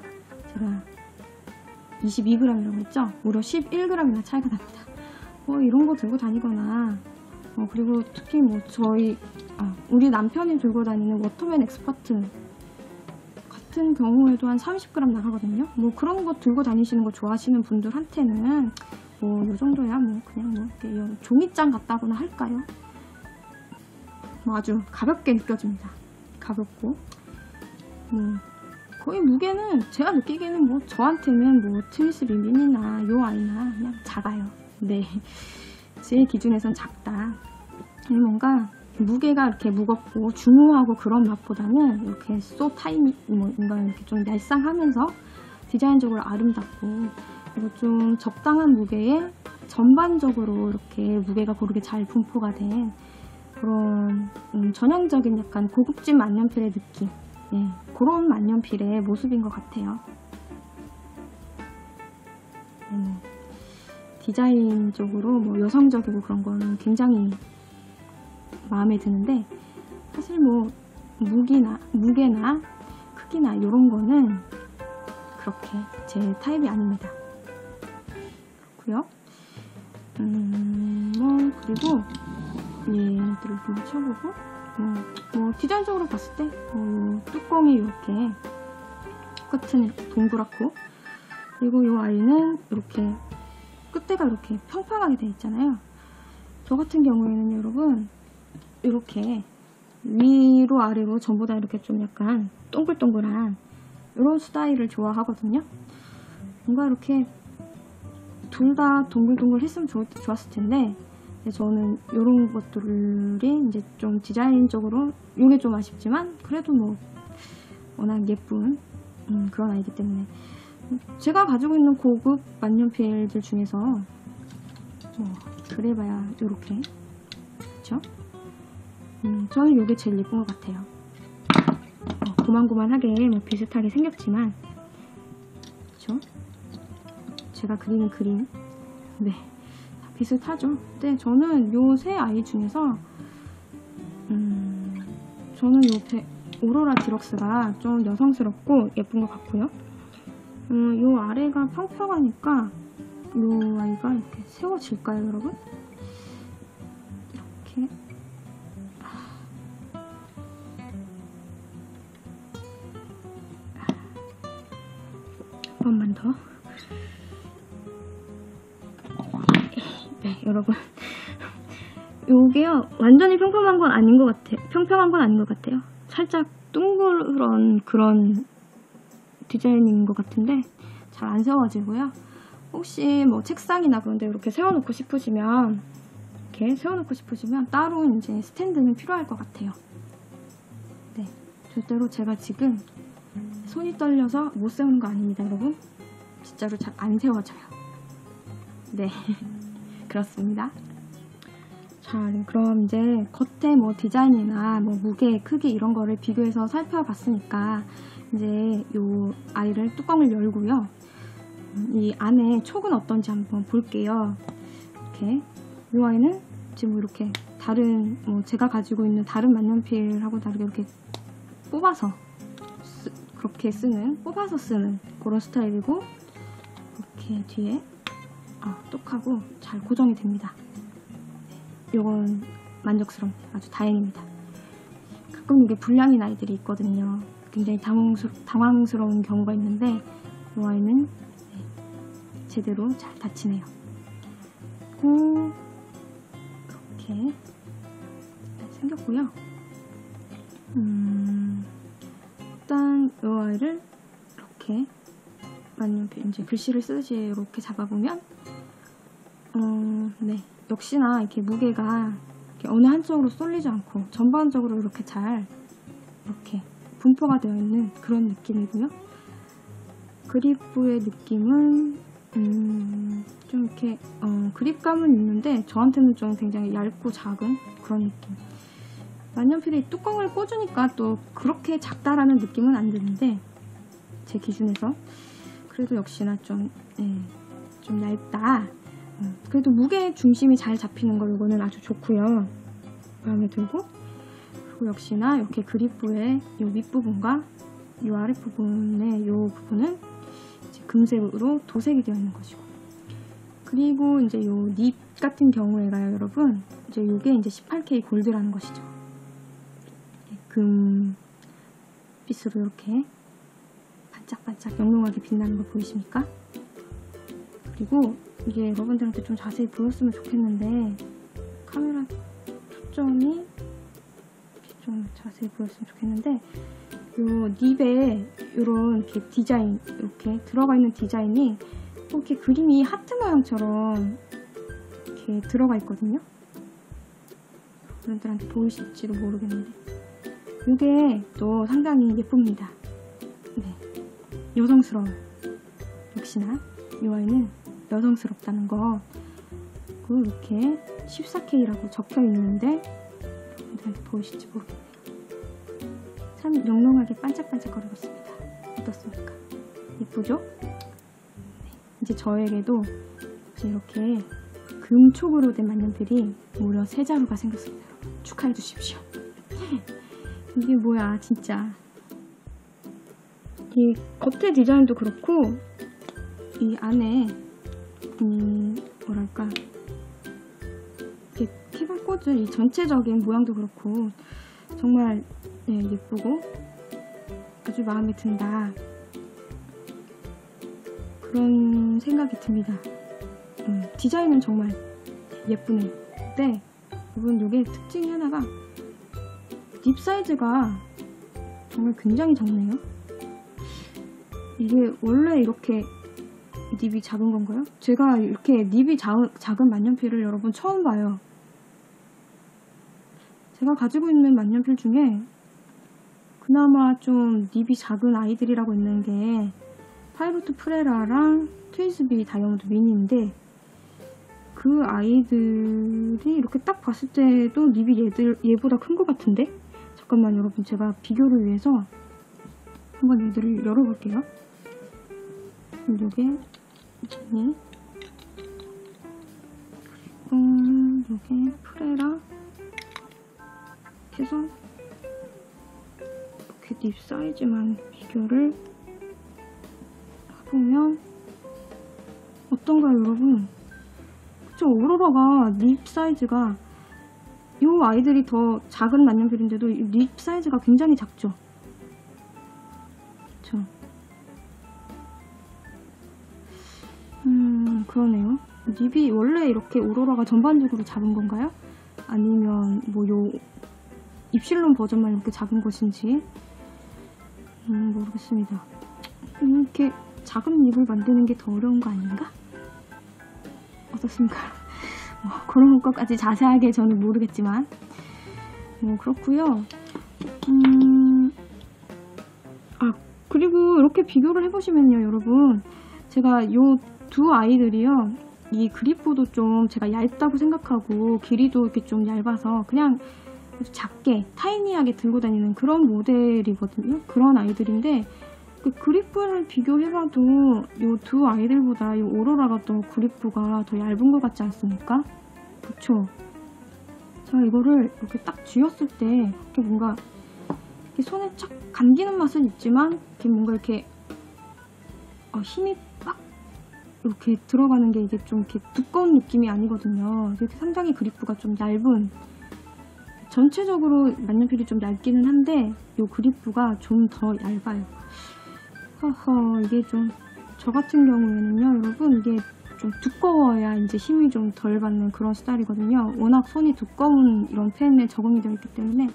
제가 22g이라고 했죠? 무려 11g이나 차이가 납니다. 이런 거 들고 다니거나 그리고 특히 뭐 우리 남편이 들고 다니는 워터맨 엑스퍼트 같은 경우에도 한 30g 나가거든요. 뭐 그런 거 들고 다니시는 거 좋아하시는 분들한테는 뭐 요 정도야 뭐 그냥 뭐 이렇게 종이장 같다고나 할까요? 뭐 아주 가볍게 느껴집니다. 가볍고 거의 무게는 제가 느끼기에는 뭐 저한테는 뭐 트위스비 미니나 요 아이나 그냥 작아요. 네, 제 기준에선 작다. 뭔가 무게가 이렇게 무겁고 중후하고 그런 맛보다는 이렇게 뭔가 이렇게 좀 얄쌍하면서 디자인적으로 아름답고, 그리고 좀 적당한 무게에 전반적으로 이렇게 무게가 고르게 잘 분포가 된 그런 전형적인 약간 고급진 만년필의 느낌, 그런 만년필의 모습인 것 같아요. 디자인적으로 뭐 여성적이고 그런 거는 굉장히 마음에 드는데, 사실 뭐 무게나 크기나 이런 거는 그렇게 제 타입이 아닙니다. 그렇고요. 뭐 그리고 얘들을 좀 쳐보고, 뭐 디자인적으로 봤을 때 뚜껑이 이렇게 끝은 동그랗고, 그리고 이 아이는 이렇게 끝대가 이렇게 평평하게 되어 있잖아요. 저 같은 경우에는 여러분 이렇게 위로 아래로 전부 다 이렇게 좀 약간 동글동글한 이런 스타일을 좋아하거든요. 뭔가 이렇게 둘 다 동글동글 했으면 좋았을 텐데, 저는 이런 것들이 이제 좀 디자인적으로 이게 좀 아쉽지만, 그래도 뭐 워낙 예쁜 그런 아이기 때문에 제가 가지고 있는 고급 만년필들 중에서 그래봐야 이렇게, 그렇죠? 저는 이게 제일 예쁜 것 같아요. 고만고만하게 뭐 비슷하게 생겼지만, 그렇죠? 제가 그리는 그림, 네, 다 비슷하죠. 근데 저는 요 세 아이 중에서 저는 요 오로라 디럭스가 좀 여성스럽고 예쁜 것 같고요. 요 아래가 평평하니까 요 아이가 이렇게 세워질까요, 여러분? 이렇게. 한 번만 더. 네, 여러분. 요게요, 완전히 평평한 건 아닌 것 같아요. 평평한 건 아닌 것 같아요. 살짝 둥그런 그런 디자인인 것 같은데 잘 안 세워지고요. 혹시 뭐 책상이나 그런 데 이렇게 세워놓고 싶으시면 따로 이제 스탠드는 필요할 것 같아요. 네, 절대로 제가 지금 손이 떨려서 못 세우는 거 아닙니다, 여러분. 진짜로 잘 안 세워져요. 네, 그렇습니다. 자, 그럼 이제 겉에 뭐 디자인이나 뭐 무게, 크기 이런 거를 비교해서 살펴봤으니까 이제 요 아이를 뚜껑을 열고요. 이 안에 촉은 어떤지 한번 볼게요. 이렇게 이 아이는 지금 이렇게 다른 제가 가지고 있는 다른 만년필하고 다르게 이렇게 뽑아서 뽑아서 쓰는 그런 스타일이고, 이렇게 뒤에 똑하고 잘 고정이 됩니다. 요건 만족스럽네요. 아주 다행입니다. 가끔 이게 불량인 아이들이 있거든요. 굉장히 당황스러운 경우가 있는데 이 아이는 제대로 잘 닫히네요. 이렇게 생겼고요. 일단 이 아이를 이렇게 만년필 이제 글씨를 쓰듯이 이렇게 잡아보면 네, 역시나 이렇게 무게가 이렇게 어느 한쪽으로 쏠리지 않고 전반적으로 이렇게 잘 이렇게 분포가 되어 있는 그런 느낌이고요. 그립부의 느낌은 좀 이렇게 그립감은 있는데 저한테는 좀 굉장히 얇고 작은 그런 느낌. 만년필이 뚜껑을 꽂으니까 또 그렇게 작다라는 느낌은 안 드는데 제 기준에서 그래도 역시나 좀 얇다. 그래도 무게 중심이 잘 잡히는 거 이거는 아주 좋고요. 마음에 들고, 그리고 역시나 이렇게 그립부의 이 윗부분과 이 아랫부분의 이 부분은 이제 금색으로 도색이 되어 있는 것이고, 그리고 이제 이 립 같은 경우에가요, 여러분, 이제 이게 이제 18K 골드라는 것이죠. 금빛으로 이렇게 반짝반짝 영롱하게 빛나는 거 보이십니까? 그리고 이게 여러분들한테 좀 자세히 보였으면 좋겠는데 카메라 초점이 좀 자세히 보였으면 좋겠는데 요 립에 이런 이렇게 디자인, 이렇게 들어가 있는 디자인이 이렇게 그림이 하트 모양처럼 이렇게 들어가 있거든요. 여러분들한테 보이실지도 모르겠는데 이게 또 상당히 예쁩니다. 네, 여성스러워. 역시나 이 아이는 여성스럽다는 거. 그리고 이렇게 14K라고 적혀 있는데 여러분들한테 보이실지 모르겠네요. 참 영롱하게 반짝반짝거리고 있습니다. 어떻습니까? 예쁘죠? 네. 이제 저에게도 이제 이렇게 금촉으로 된 만년필이 무려 3자루가 생겼습니다. 축하해 주십시오. 이게 뭐야 진짜. 이 겉에 디자인도 그렇고 이 안에 뭐랄까 이렇게 팁을 꽂은 이 전체적인 모양도 그렇고 정말 예쁘고 아주 마음에 든다, 그런 생각이 듭니다. 디자인은 정말 예쁘네요. 근데 여러분 이게 특징이 하나가 립 사이즈가 정말 굉장히 작네요. 이게 원래 이렇게 립이 작은 건가요? 제가 이렇게 립이 작은 만년필을 여러분 처음 봐요. 제가 가지고 있는 만년필 중에 그나마 좀 립이 작은 아이들이라고 있는 게 파이로트 프레라랑 트위즈비 다이아몬드 미니인데 그 아이들이 이렇게 딱 봤을 때도 립이 얘보다 큰 것 같은데? 잠깐만 여러분, 제가 비교를 위해서 한번 얘들을 열어볼게요. 요게 미니, 요게 프레라 해서 이렇게 립 사이즈만 비교를 보면 어떤가요, 여러분? 그쵸, 오로라가 립 사이즈가 이 아이들이 더 작은 만년필인데도 립 사이즈가 굉장히 작죠? 그쵸? 그러네요. 립이 원래 이렇게 오로라가 전반적으로 작은 건가요? 아니면 뭐 요 입실론 버전만 이렇게 작은 것인지 모르겠습니다. 이렇게 작은 립을 만드는 게 더 어려운 거 아닌가? 어떻습니까? 뭐 그런 것까지 자세하게 저는 모르겠지만 뭐 그렇고요. 그리고 이렇게 비교를 해보시면요, 여러분, 제가 요 두 아이들이요, 이 그립보도 좀 제가 얇다고 생각하고 길이도 이렇게 좀 얇아서 그냥 작게 타이니하게 들고 다니는 그런 모델이거든요. 그런 아이들인데 그 그립부를 비교해봐도 이 두 아이들보다 이 오로라가 더 그립부가 더 얇은 것 같지 않습니까? 그쵸? 제가 이거를 이렇게 딱 쥐었을 때 이렇게 뭔가 이렇게 손에 착 감기는 맛은 있지만 이렇게 뭔가 이렇게 힘이 빡 이렇게 들어가는 게 이게 좀 이렇게 두꺼운 느낌이 아니거든요. 이렇게 상당히 그립부가 좀 얇은, 전체적으로 만년필이 좀 얇기는 한데 이 그립부가 좀 더 얇아요. 허허, 이게 좀 저 같은 경우에는요, 여러분, 이게 좀 두꺼워야 이제 힘이 좀 덜 받는 그런 스타일이거든요. 워낙 손이 두꺼운 이런 펜에 적응이 되어 있기 때문에.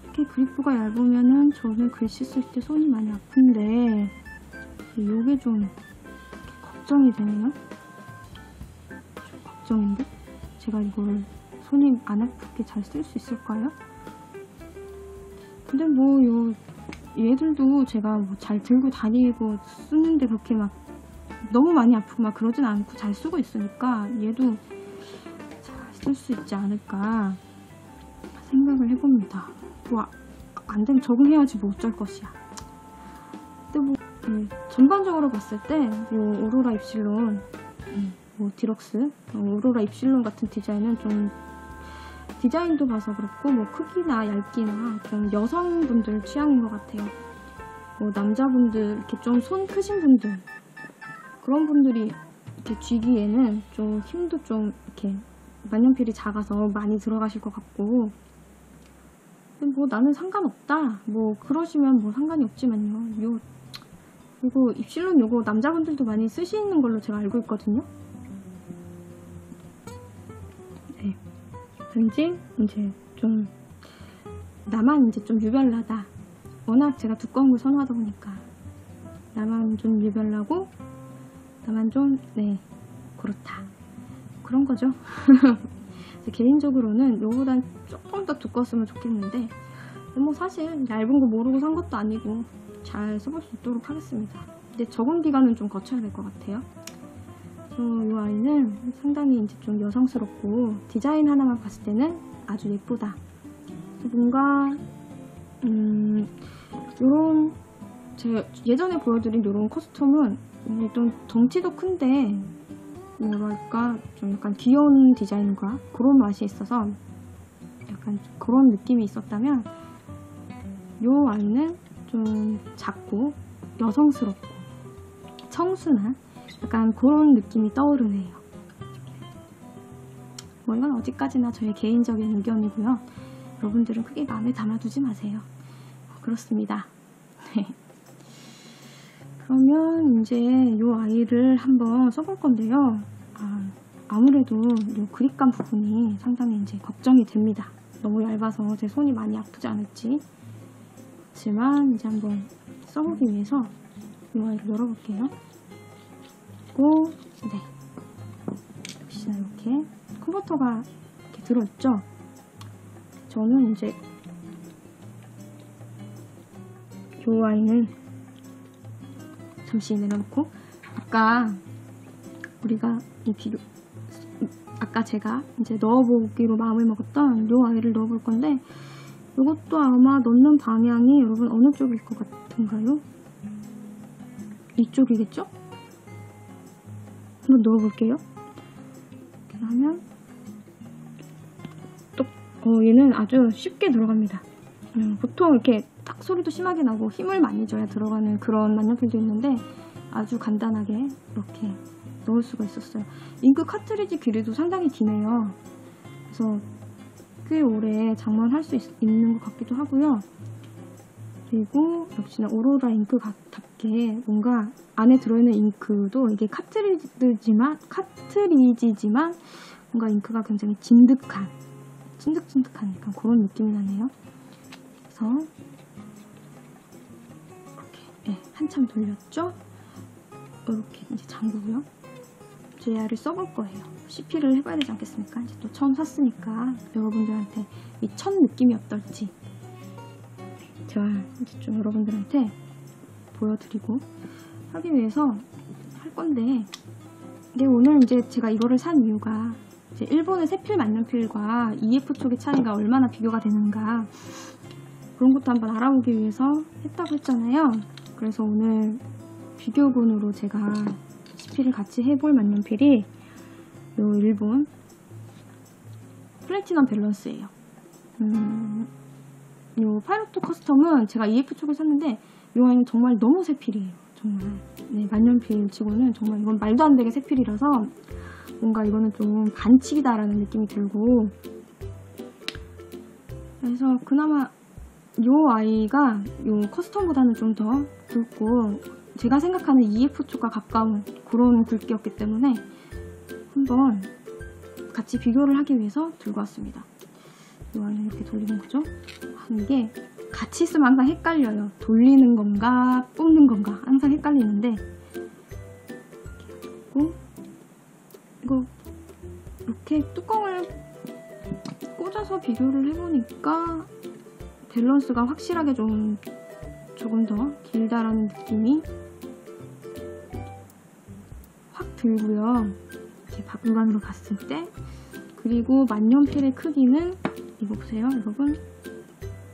이렇게 그립부가 얇으면은 저는 글씨 쓸 때 손이 많이 아픈데 이게 좀 걱정이 되네요. 좀 걱정인데 제가 이거를 손이 안 아프게 잘 쓸 수 있을까요? 근데 뭐 얘들도 제가 뭐 잘 들고 다니고 쓰는데 그렇게 막 너무 많이 아프고 막 그러진 않고 잘 쓰고 있으니까 얘도 잘 쓸 수 있지 않을까 생각을 해봅니다. 뭐 안 되면 적응해야지 뭐 어쩔 것이야. 근데 뭐 전반적으로 봤을 때 요 오로라 입실론, 뭐 디럭스, 오로라 입실론 같은 디자인은 좀 디자인도 봐서 그렇고 뭐 크기나 얇기나 좀 여성분들 취향인 것 같아요. 뭐 남자분들 이렇게 좀 손 크신 분들, 그런 분들이 이렇게 쥐기에는 좀 힘도 좀 이렇게 만년필이 작아서 많이 들어가실 것 같고, 뭐 나는 상관없다 뭐 그러시면 뭐 상관이 없지만요. 이거 입실론 요거 남자분들도 많이 쓰시는 걸로 제가 알고 있거든요. 네. 왠지 이제 좀 나만 이제 좀 유별나다. 워낙 제가 두꺼운 걸 선호하다 보니까 나만 좀 유별나고 나만 좀 그렇다. 그런 거죠. 개인적으로는 요거보단 조금 더 두꺼웠으면 좋겠는데 뭐 사실 얇은 거 모르고 산 것도 아니고 잘 써볼 수 있도록 하겠습니다. 근데 적응 기간은 좀 거쳐야 될 것 같아요. 이 아이는 상당히 이제 좀 여성스럽고 디자인 하나만 봤을 때는 아주 예쁘다. 뭔가 요런 제가 예전에 보여드린 요런 커스텀은 좀 덩치도 큰데 뭐랄까 좀 약간 귀여운 디자인과 그런 맛이 있어서 약간 그런 느낌이 있었다면 요 아이는 좀 작고 여성스럽고 청순한 약간 그런 느낌이 떠오르네요. 뭐 이건 어디까지나 저의 개인적인 의견이고요. 여러분들은 크게 마음에 담아두지 마세요. 그렇습니다. 그러면 이제 이 아이를 한번 써볼 건데요. 아무래도 이 그립감 부분이 상당히 이제 걱정이 됩니다. 너무 얇아서 제 손이 많이 아프지 않을지. 그렇지만 이제 한번 써보기 위해서 이 아이를 열어볼게요. 그리고 역시나 이렇게 컨버터가 이렇게 들어있죠. 저는 이제 이 아이는 잠시 내려놓고 아까 제가 이제 넣어보기로 마음을 먹었던 이 아이를 넣어볼 건데 이것도 아마 넣는 방향이 여러분 어느 쪽일 것 같은가요? 이쪽이겠죠? 한번 넣어볼게요. 이렇게 하면 또 얘는 아주 쉽게 들어갑니다. 보통 이렇게 딱 소리도 심하게 나고 힘을 많이 줘야 들어가는 그런 만년필도 있는데 아주 간단하게 이렇게 넣을 수가 있었어요. 잉크 카트리지 길이도 상당히 기네요. 그래서 꽤 오래 장만할 수 있는 것 같기도 하고요. 그리고 역시나 오로라 잉크답게 뭔가 안에 들어있는 잉크도 이게 카트리지지만 뭔가 잉크가 굉장히 찐득찐득한 약간 그런 느낌이 나네요. 그래서 이렇게 한참 돌렸죠? 이렇게 이제 잠그고요. JR을 써볼 거예요. CP를 해봐야 되지 않겠습니까? 이제 또 처음 샀으니까 여러분들한테 이 첫 느낌이 어떨지 제가 이제 좀 여러분들한테 보여드리고 하기 위해서 할 건데, 근데 오늘 이제 제가 이거를 산 이유가 이제 일본의 세필 만년필과 EF 촉의 차이가 얼마나 비교가 되는가 그런 것도 한번 알아보기 위해서 했다고 했잖아요. 그래서 오늘 비교군으로 제가 CP를 같이 해볼 만년필이 요 일본 플래티넘 밸런스예요. 요 파이로토 커스텀은 제가 EF 촉을 샀는데 요 아이는 정말 너무 새 필이에요. 정말 네, 만년필 치고는 정말 이건 말도 안 되게 새 필이라서 뭔가 이거는 좀 반칙이다라는 느낌이 들고, 그래서 그나마 요 아이가 요 커스텀보다는 좀 더 굵고 제가 생각하는 EF 촉과 가까운 그런 굵기였기 때문에 한번 같이 비교를 하기 위해서 들고 왔습니다. 이 아이는 이렇게 돌리는 거죠. 이게 같이 있으면 항상 헷갈려요. 돌리는 건가 뽑는 건가 항상 헷갈리는데, 그리고 이거 이렇게 뚜껑을 꽂아서 비교를 해보니까 밸런스가 확실하게 조금 더 길다라는 느낌이 확 들고요. 이렇게 박물관으로 갔을 때. 그리고 만년필의 크기는 이거 보세요, 여러분.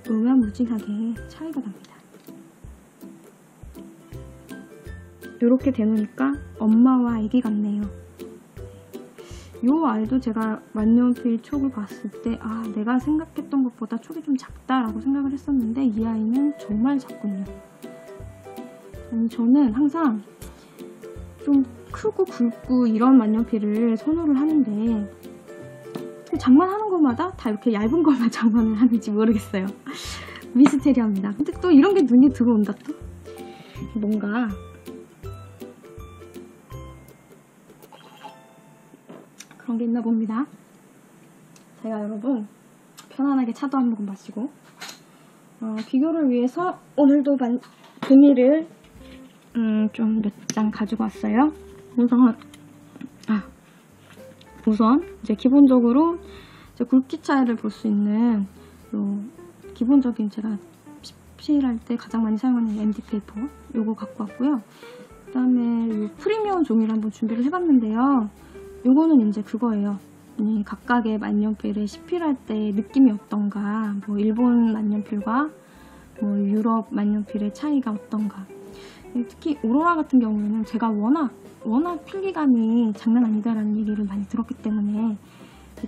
무지무지하게 차이가 납니다. 이렇게 되놓으니까 엄마와 아기 같네요. 이 아이도 제가 만년필 촉을 봤을 때 내가 생각했던 것보다 촉이 좀 작다라고 생각을 했었는데 이 아이는 정말 작군요. 저는 항상 좀 크고 굵고 이런 만년필을 선호를 하는데 장만하는 것마다 다 이렇게 얇은 것만 장만을 하는지 모르겠어요. 미스테리합니다. 근데 또 이런 게 눈에 들어온다. 또 뭔가 그런 게 있나 봅니다. 제가 여러분 편안하게 차도 한 모금 마시고 비교를 위해서 오늘도 종이를 좀 몇 장 가지고 왔어요. 우선 이제 기본적으로 이제 굵기 차이를 볼 수 있는 요 기본적인 제가 PC를 때 가장 많이 사용하는 MD 페이퍼 요거 갖고 왔고요. 그 다음에 요 프리미엄 종이를 한번 준비를 해봤는데요. 요거는 이제 그거예요. 각각의 만년필에 CP를 할 때 느낌이 어떤가, 뭐 일본 만년필과 뭐 유럽 만년필의 차이가 어떤가. 특히 오로라 같은 경우에는 제가 워낙 필기감이 장난 아니다라는 얘기를 많이 들었기 때문에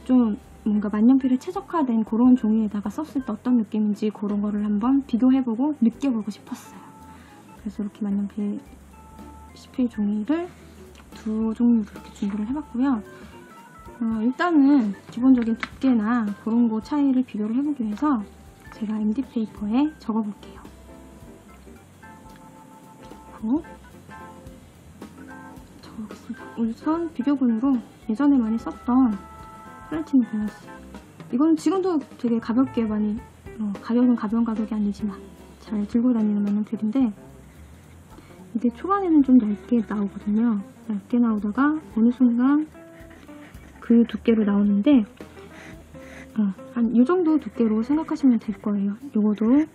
좀 뭔가 만년필에 최적화된 그런 종이에다가 썼을 때 어떤 느낌인지 그런 거를 한번 비교해보고 느껴보고 싶었어요. 그래서 이렇게 만년필 CP 종이를 두 종류로 이렇게 준비를 해봤고요. 일단은 기본적인 두께나 그런 거 차이를 비교를 해보기 위해서 제가 MD 페이퍼에 적어볼게요. 적어보겠습니다. 우선 비교군으로 예전에 많이 썼던 플래티넘 밸런스. 이건 지금도 되게 가볍게 많이, 가격은 가벼운 가격이 아니지만 잘 들고 다니는 만년필인데, 이게 초반에는 좀 얇게 나오거든요. 얇게 나오다가 어느 순간 그 두께로 나오는데, 한 이 정도 두께로 생각하시면 될 거예요. 요거도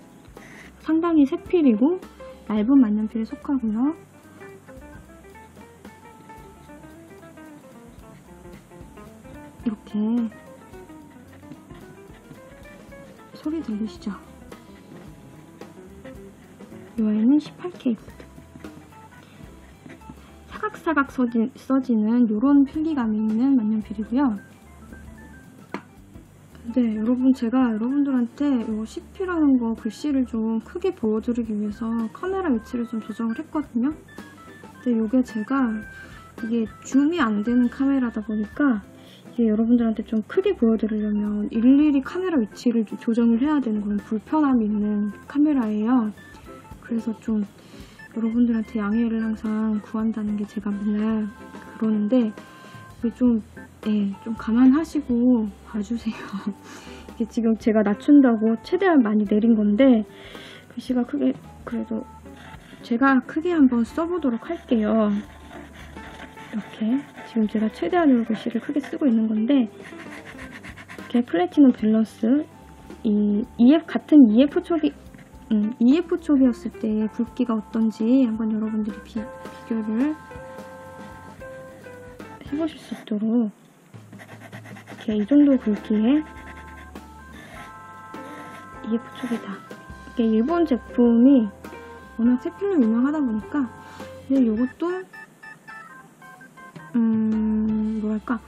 상당히 새 필이고 얇은 만년필에 속하고요. 이렇게 소리 들리시죠? 이 아이는 18K 보드. 사각사각 써지는 이런 필기감이 있는 만년필이고요. 네, 여러분, 제가 여러분들한테 이 CP라는 거 글씨를 좀 크게 보여드리기 위해서 카메라 위치를 좀 조정을 했거든요. 근데 이게 제가 이게 줌이 안 되는 카메라다 보니까 이게 여러분들한테 좀 크게 보여드리려면 일일이 카메라 위치를 조정을 해야 되는 그런 불편함이 있는 카메라예요. 그래서 좀 여러분들한테 양해를 항상 구한다는 게 제가 맨날 그러는데 좀 감안하시고 봐주세요. 이게 지금 제가 낮춘다고 최대한 많이 내린 건데 글씨가 크게, 그래도 제가 크게 한번 써보도록 할게요. 이렇게 지금 제가 최대한으로 글씨를 크게 쓰고 있는 건데 이렇게 플래티넘 밸런스 같은 EF 촉이었을 때 굵기가 어떤지 한번 여러분들이 비교를 해보실 수 있도록 이렇게 이 정도 굵기의 EF 촉이다. 이게 일본 제품이 워낙 세필로 유명하다 보니까 이것도 뭐랄까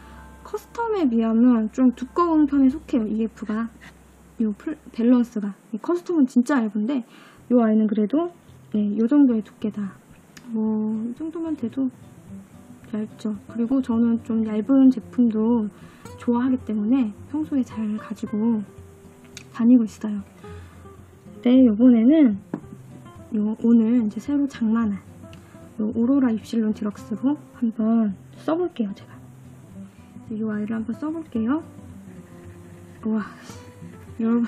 커스텀에 비하면 좀 두꺼운 편에 속해요. EF가 밸런스가 커스텀은 진짜 얇은데 이 아이는 그래도 이 정도의 두께다. 이 정도만 돼도 얇죠. 그리고 저는 좀 얇은 제품도 좋아하기 때문에 평소에 잘 가지고 다니고 있어요. 네, 이번에는 오늘 이제 새로 장만한 오로라 입실론 디럭스로 한번 써볼게요. 제가 이 아이를 한번 써볼게요. 우와, 여러분,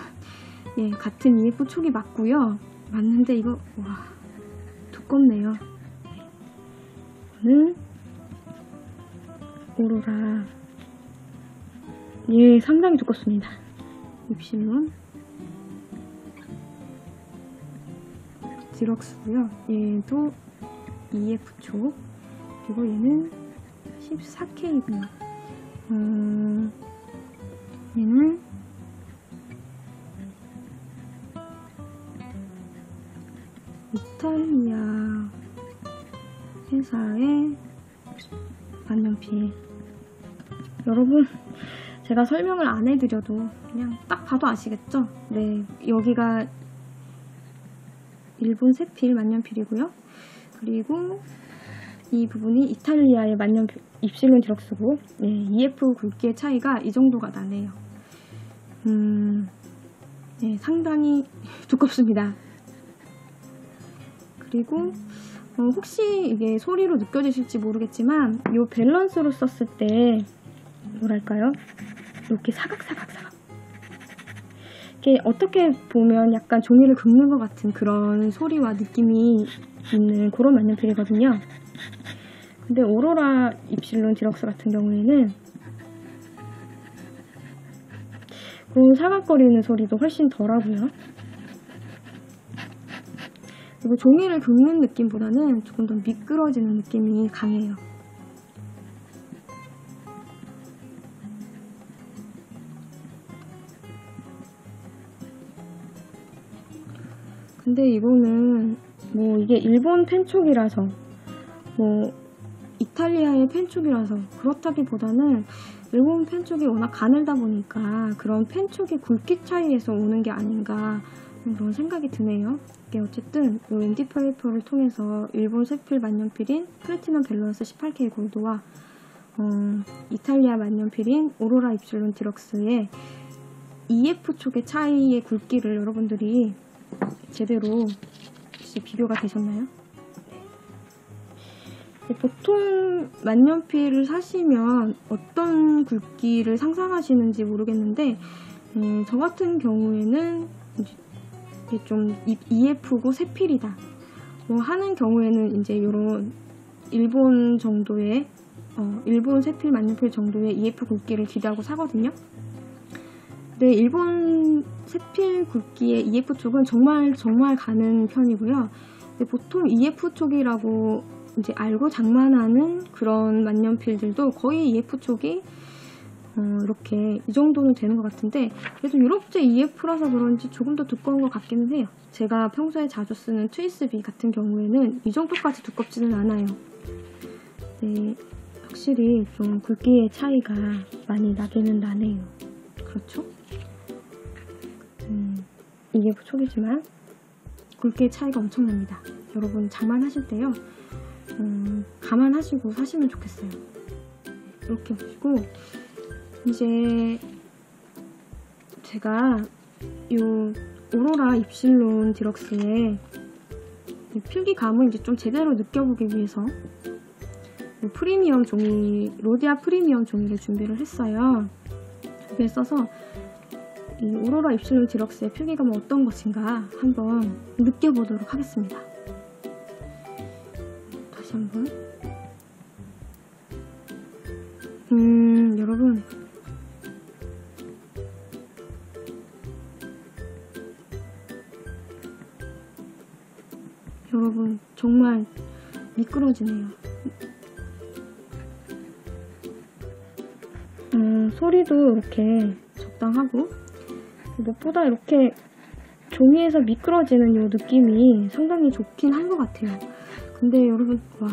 같은 EF 촉이 맞고요. 맞는데 이거 와 두껍네요. 이거는 오로라 상당히 두껍습니다. 입실론 디럭스고요. 얘도 EF 촉, 그리고 얘는 14K이고요. 얘는 이탈리아 회사의 만년필. 여러분, 제가 설명을 안 해드려도 그냥 딱 봐도 아시겠죠? 네, 여기가 일본 세필 만년필이고요. 그리고 이 부분이 이탈리아의 만년필 입실론 디럭스고, EF 굵기의 차이가 이 정도가 나네요. 상당히 두껍습니다. 그리고 혹시 이게 소리로 느껴지실지 모르겠지만 이 밸런스로 썼을 때 뭐랄까요? 이렇게 사각사각 이게 어떻게 보면 약간 종이를 긁는 것 같은 그런 소리와 느낌이 있는 그런 만년필이거든요. 근데 오로라 입실론 디럭스 같은 경우에는 그런 사각거리는 소리도 훨씬 덜하고요. 그리고 종이를 긁는 느낌보다는 조금 더 미끄러지는 느낌이 강해요. 근데 이거는 이게 일본 펜촉이라서 이탈리아의 펜촉이라서 그렇다기보다는 일본 펜촉이 워낙 가늘다 보니까 그런 펜촉의 굵기 차이에서 오는 게 아닌가 그런 생각이 드네요. 이게 어쨌든 이 앤디페이퍼를 통해서 일본 세필 만년필인 플래티넘 밸런스 18K 골드와 이탈리아 만년필인 오로라 입실론 디럭스의 EF 촉의 차이의 굵기를 여러분들이 제대로 비교가 되셨나요? 보통 만년필을 사시면 어떤 굵기를 상상하시는지 모르겠는데 저 같은 경우에는 이게 좀 EF고 세필이다 하는 경우에는 이제 이런 일본 정도의 일본 세필 만년필 정도의 EF 굵기를 기대하고 사거든요. 근데 일본 세필 굵기의 EF 촉은 정말 가는 편이고요. 근데 보통 EF 촉이라고 이제 알고 장만하는 그런 만년필들도 거의 EF 촉이 이렇게 이 정도는 되는 것 같은데 그래도 유럽제 EF라서 그런지 조금 더 두꺼운 것 같기는 해요. 제가 평소에 자주 쓰는 트위스비 같은 경우에는 이 정도까지 두껍지는 않아요. 네, 확실히 좀 굵기의 차이가 많이 나기는 나네요. 그렇죠? EF 촉이지만 굵기의 차이가 엄청납니다. 여러분 장만하실 때요. 감안하시고 사시면 좋겠어요. 이렇게 보시고 이제 제가 요 오로라 입실론 디럭스의 필기감을 이제 좀 제대로 느껴보기 위해서 프리미엄 종이, 로디아 프리미엄 종이를 준비를 했어요. 준비했어서 이 오로라 입실론 디럭스의 필기감은 어떤 것인가 한번 느껴보도록 하겠습니다. 다시 한번. 여러분. 여러분, 정말 미끄러지네요. 소리도 이렇게 적당하고, 무엇보다 이렇게 종이에서 미끄러지는 이 느낌이 상당히 좋긴 한 것 같아요. 근데 여러분, 와,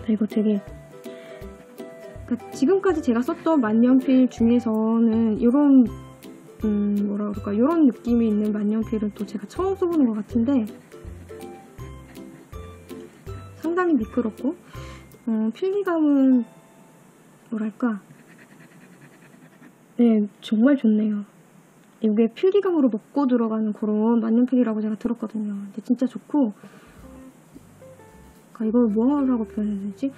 이거 되게, 그러니까 지금까지 제가 썼던 만년필 중에서는 이런 뭐라 그럴까, 이런 느낌이 있는 만년필은 또 제가 처음 써보는 것 같은데 상당히 미끄럽고 필기감은 뭐랄까, 네, 정말 좋네요. 이게 필기감으로 먹고 들어가는 그런 만년필이라고 제가 들었거든요. 근데 진짜 좋고, 그러니까 이걸 뭐라고 표현해야 되지?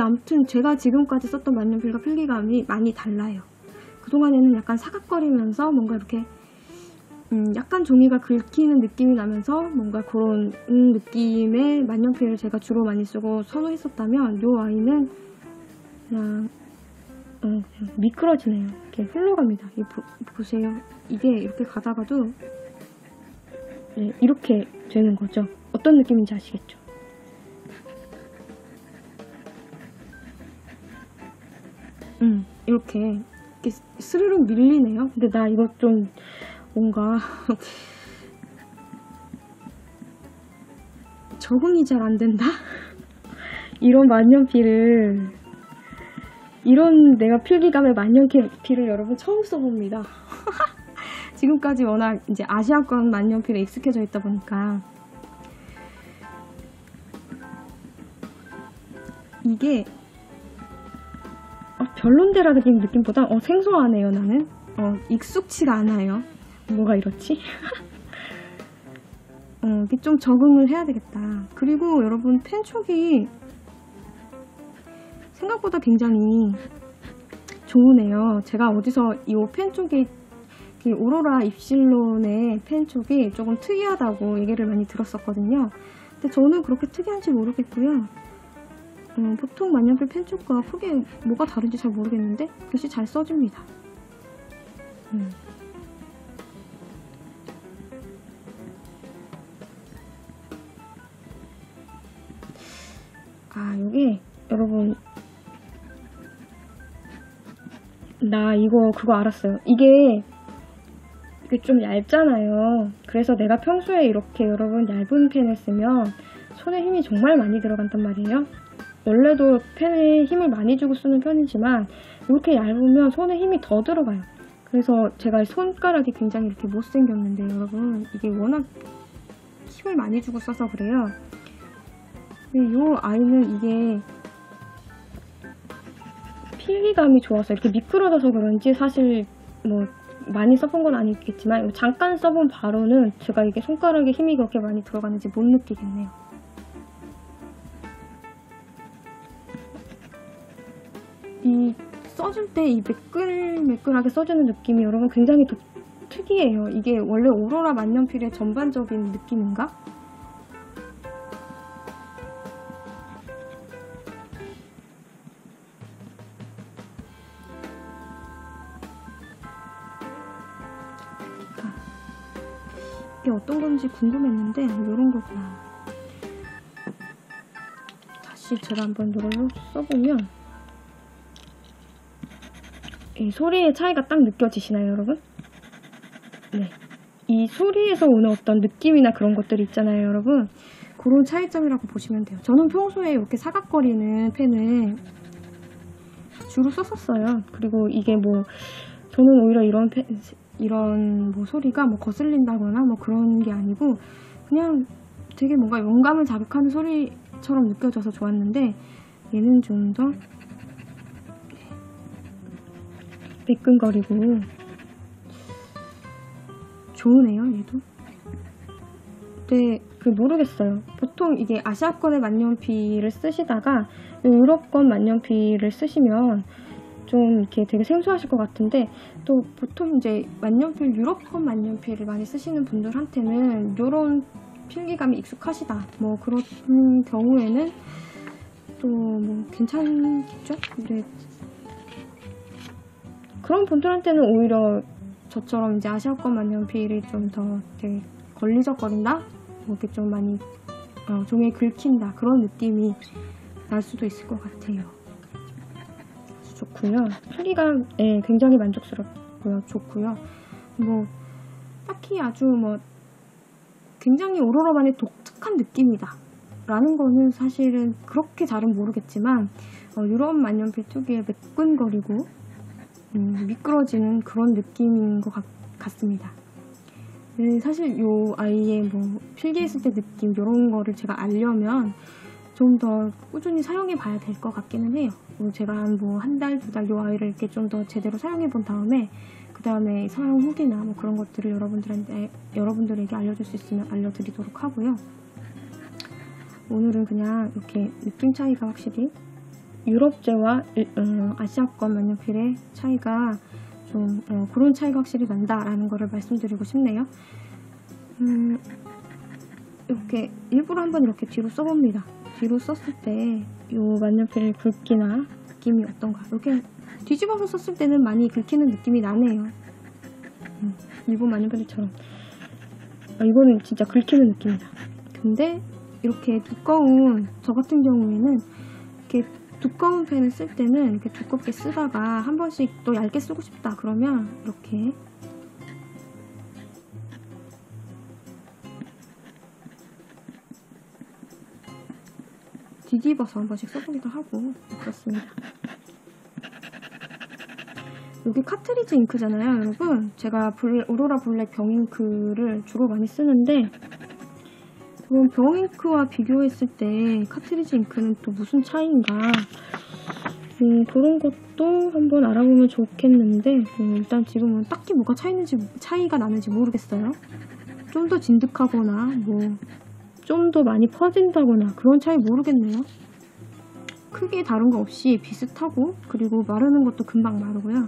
아무튼 제가 지금까지 썼던 만년필과 필기감이 많이 달라요. 그동안에는 약간 사각거리면서 뭔가 이렇게 약간 종이가 긁히는 느낌이 나면서 뭔가 그런 느낌의 만년필을 제가 주로 많이 쓰고 선호했었다면, 이 아이는 그냥 미끄러지네요. 이렇게 흘러갑니다. 보세요. 이게 이렇게 가다가도 네, 이렇게 되는 거죠. 어떤 느낌인지 아시겠죠? 이렇게 스르륵 밀리네요. 근데 나 이거 좀 뭔가 적응이 잘 안 된다? 이런 만년필을, 이런 내가 필기감의 만년필을 여러분 처음 써봅니다. 지금까지 워낙 이제 아시아권 만년필에 익숙해져 있다 보니까 이게 별론데라는 느낌보다 생소하네요. 나는 익숙치가 않아요. 뭐가 이렇지? 이게 좀 적응을 해야 되겠다. 그리고 여러분, 펜촉이 생각보다 굉장히 좋으네요. 제가 어디서 이 펜촉이, 오로라 입실론의 펜촉이 조금 특이하다고 얘기를 많이 들었었거든요. 근데 저는 그렇게 특이한지 모르겠고요. 보통 만년필 펜촉과 크게 뭐가 다른지 잘 모르겠는데 글씨 잘 써집니다. 요게 여러분, 나 그거 알았어요. 이게 좀 얇잖아요. 그래서 내가 평소에 이렇게 여러분 얇은 펜을 쓰면 손에 힘이 정말 많이 들어간단 말이에요. 원래도 펜에 힘을 많이 주고 쓰는 편이지만 이렇게 얇으면 손에 힘이 더 들어가요. 그래서 제가 손가락이 굉장히 이렇게 못생겼는데 여러분, 이게 워낙 힘을 많이 주고 써서 그래요. 근데 이 아이는 이게 필기감이 좋아서 이렇게 미끄러져서 그런지, 사실 뭐 많이 써본 건 아니겠지만 잠깐 써본 바로는 제가 이게 손가락에 힘이 그렇게 많이 들어가는지 못 느끼겠네요. 이 써줄 때 이 매끌매끌하게 써주는 느낌이 여러분 굉장히 특이해요. 이게 원래 오로라 만년필의 전반적인 느낌인가? 이게 어떤 건지 궁금했는데 이런 거구나. 다시 제가 한번 이걸로 써보면 이 소리의 차이가 딱 느껴지시나요, 여러분? 네, 이 소리에서 오는 어떤 느낌이나 그런 것들이 있잖아요, 여러분. 그런 차이점이라고 보시면 돼요. 저는 평소에 이렇게 사각거리는 펜을 주로 썼었어요. 그리고 이게 뭐 저는 오히려 이런 뭐 소리가 뭐 거슬린다거나 뭐 그런 게 아니고 그냥 되게 뭔가 용감을 자극하는 소리처럼 느껴져서 좋았는데 얘는 좀 더 매끈거리고 좋으네요, 얘도. 근데 모르겠어요. 보통 이게 아시아권의 만년필을 쓰시다가 유럽권 만년필을 쓰시면 좀 이렇게 되게 생소하실 것 같은데, 또 보통 이제 만년필, 유럽권 만년필을 많이 쓰시는 분들한테는 이런 필기감이 익숙하시다, 뭐 그런 경우에는 또 뭐 괜찮겠죠? 근데 그런 분들한테는 오히려 저처럼 이제 아시아권 만년필이 좀 더 되게 걸리적거린다? 뭐 이렇게 좀 많이 종이에 긁힌다, 그런 느낌이 날 수도 있을 것 같아요. 좋고요. 필기감 굉장히 만족스럽고요. 좋고요. 뭐 딱히 아주 뭐 굉장히 오로라만의 독특한 느낌이다 라는 거는 사실은 그렇게 잘은 모르겠지만, 유럽 만년필 특유의 매끈거리고 미끄러지는 그런 느낌인 것 같습니다. 사실 요 아이의 뭐 필기했을 때 느낌, 이런 거를 제가 알려면 좀 더 꾸준히 사용해 봐야 될 것 같기는 해요. 제가 한 달, 두 달 요 아이를 이렇게 좀 더 제대로 사용해 본 다음에 그 다음에 사용 후기나 뭐 그런 것들을 여러분들에게 알려줄 수 있으면 알려드리도록 하고요. 오늘은 그냥 이렇게 느낌 차이가 확실히 유럽제와 아시아권 만년필의 차이가 좀 그런 차이가 확실히 난다라는 거를 말씀드리고 싶네요. 이렇게 일부러 한번 이렇게 뒤로 써봅니다. 뒤로 썼을 때 이 만년필의 굵기나 느낌이 어떤가. 이렇게 뒤집어서 썼을 때는 많이 긁히는 느낌이 나네요. 일본 만년필처럼. 이거는 진짜 긁히는 느낌이다. 근데 이렇게 두꺼운, 저 같은 경우에는 이렇게 두꺼운 펜을 쓸 때는 이렇게 두껍게 쓰다가 한 번씩 또 얇게 쓰고 싶다 그러면 이렇게 뒤집어서 한 번씩 써보기도 하고 그렇습니다. 여기 카트리지 잉크잖아요, 여러분. 제가 오로라 블랙 병잉크를 주로 많이 쓰는데, 병잉크와 비교했을 때 카트리지 잉크는 또 무슨 차이인가, 그런 것도 한번 알아보면 좋겠는데, 일단 지금은 딱히 뭐가 차이가 나는지 모르겠어요. 좀 더 진득하거나 뭐 좀 더 많이 퍼진다거나 그런 차이 모르겠네요. 크게 다른 거 없이 비슷하고, 그리고 마르는 것도 금방 마르고요.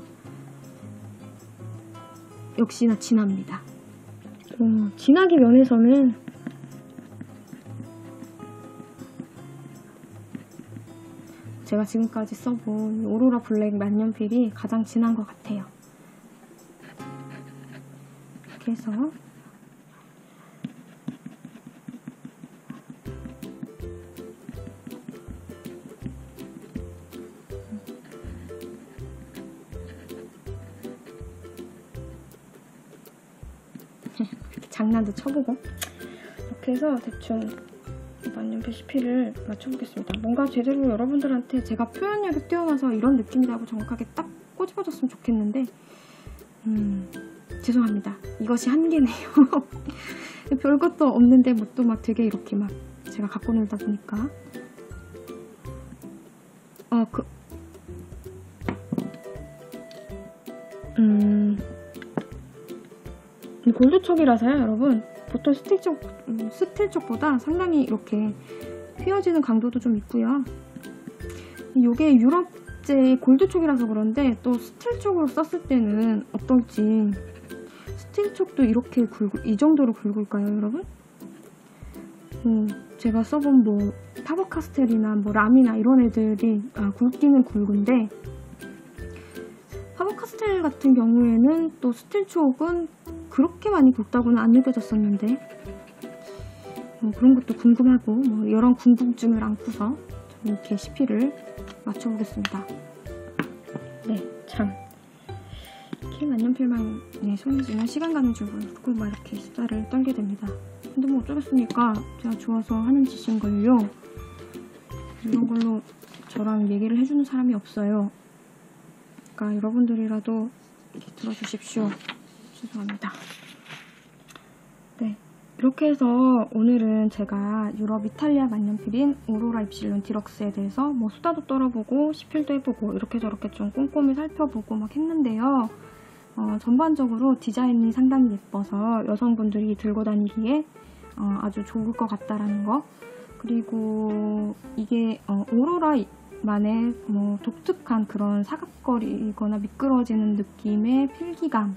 역시나 진합니다. 진하기 면에서는 제가 지금까지 써본 오로라 블랙 만년필이 가장 진한 것 같아요. 이렇게 해서 장난도 쳐보고, 이렇게 해서 대충 만년필 CP를 맞춰보겠습니다. 뭔가 제대로 여러분들한테 제가 표현력이 뛰어나서 이런 느낌이라고 정확하게 딱 꼬집어졌으면 좋겠는데, 죄송합니다. 이것이 한계네요. 별것도 없는데 뭐 또 막 되게 이렇게 막 제가 갖고 놀다 보니까 골드촉이라서요, 여러분. 보통 스틸 촉보다 상당히 이렇게 휘어지는 강도도 좀 있고요. 이게 유럽제 골드촉이라서 그런데 또 스틸 촉으로 썼을 때는 어떨지. 스틸 촉도 이렇게 이 정도로 굵을까요, 여러분? 제가 써본 뭐 파버카스텔이나 뭐 람이나 이런 애들이 굵기는 굵은데, 파버카스텔 같은 경우에는 또 스틸 촉은 그렇게 많이 굵다고는 안 느껴졌었는데, 그런 것도 궁금하고, 뭐 이런 궁금증을 안고서 이렇게 CP를 맞춰보겠습니다. 네, 참 이렇게 만년필만 손이 지면 시간 가는 줄 모르고 막 이렇게 수다를 떨게 됩니다. 근데 뭐 어쩌겠습니까? 제가 좋아서 하는 짓인걸요. 이런 걸로 저랑 얘기를 해주는 사람이 없어요. 그러니까 여러분들이라도 이렇게 들어주십시오. 죄송합니다. 네, 이렇게 해서 오늘은 제가 유럽 이탈리아 만년필인 오로라 입실론 디럭스에 대해서 뭐 수다도 떨어보고 시필도 해보고 이렇게 저렇게 좀 꼼꼼히 살펴보고 막 했는데요. 전반적으로 디자인이 상당히 예뻐서 여성분들이 들고 다니기에 아주 좋을 것 같다라는 거, 그리고 이게 오로라만의 뭐 독특한 그런 사각거리거나 미끄러지는 느낌의 필기감,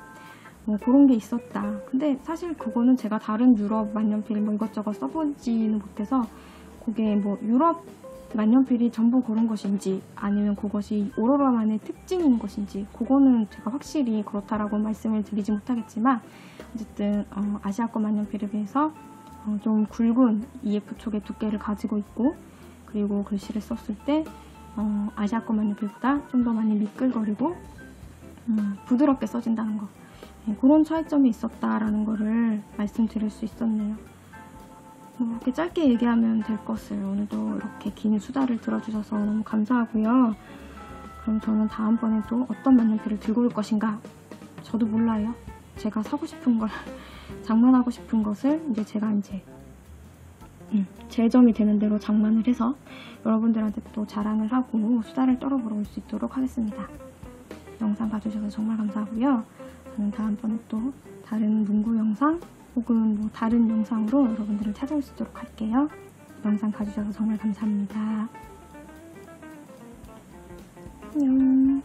뭐 그런 게 있었다. 근데 사실 그거는 제가 다른 유럽 만년필 뭐 이것저것 써보지는 못해서 그게 뭐 유럽 만년필이 전부 그런 것인지 아니면 그것이 오로라만의 특징인 것인지 그거는 제가 확실히 그렇다라고 말씀을 드리지 못하겠지만, 어쨌든 아시아권 만년필에 비해서 좀 굵은 EF 촉의 두께를 가지고 있고, 그리고 글씨를 썼을 때 아시아권 만년필보다 좀 더 많이 미끌거리고 부드럽게 써진다는 거, 그런 차이점이 있었다라는 거를 말씀드릴 수 있었네요. 이렇게 짧게 얘기하면 될 것을 오늘도 이렇게 긴 수다를 들어주셔서 너무 감사하고요. 그럼 저는 다음번에 또 어떤 만년필을 들고 올 것인가? 저도 몰라요. 제가 사고 싶은 걸 장만하고 싶은 것을 제가 재정이 되는 대로 장만을 해서 여러분들한테 또 자랑을 하고 수다를 떨어보러 올 수 있도록 하겠습니다. 영상 봐주셔서 정말 감사하고요. 저는 다음번에 또 다른 문구 영상 혹은 뭐 다른 영상으로 여러분들을 찾아올 수 있도록 할게요. 영상 봐주셔서 정말 감사합니다. 안녕.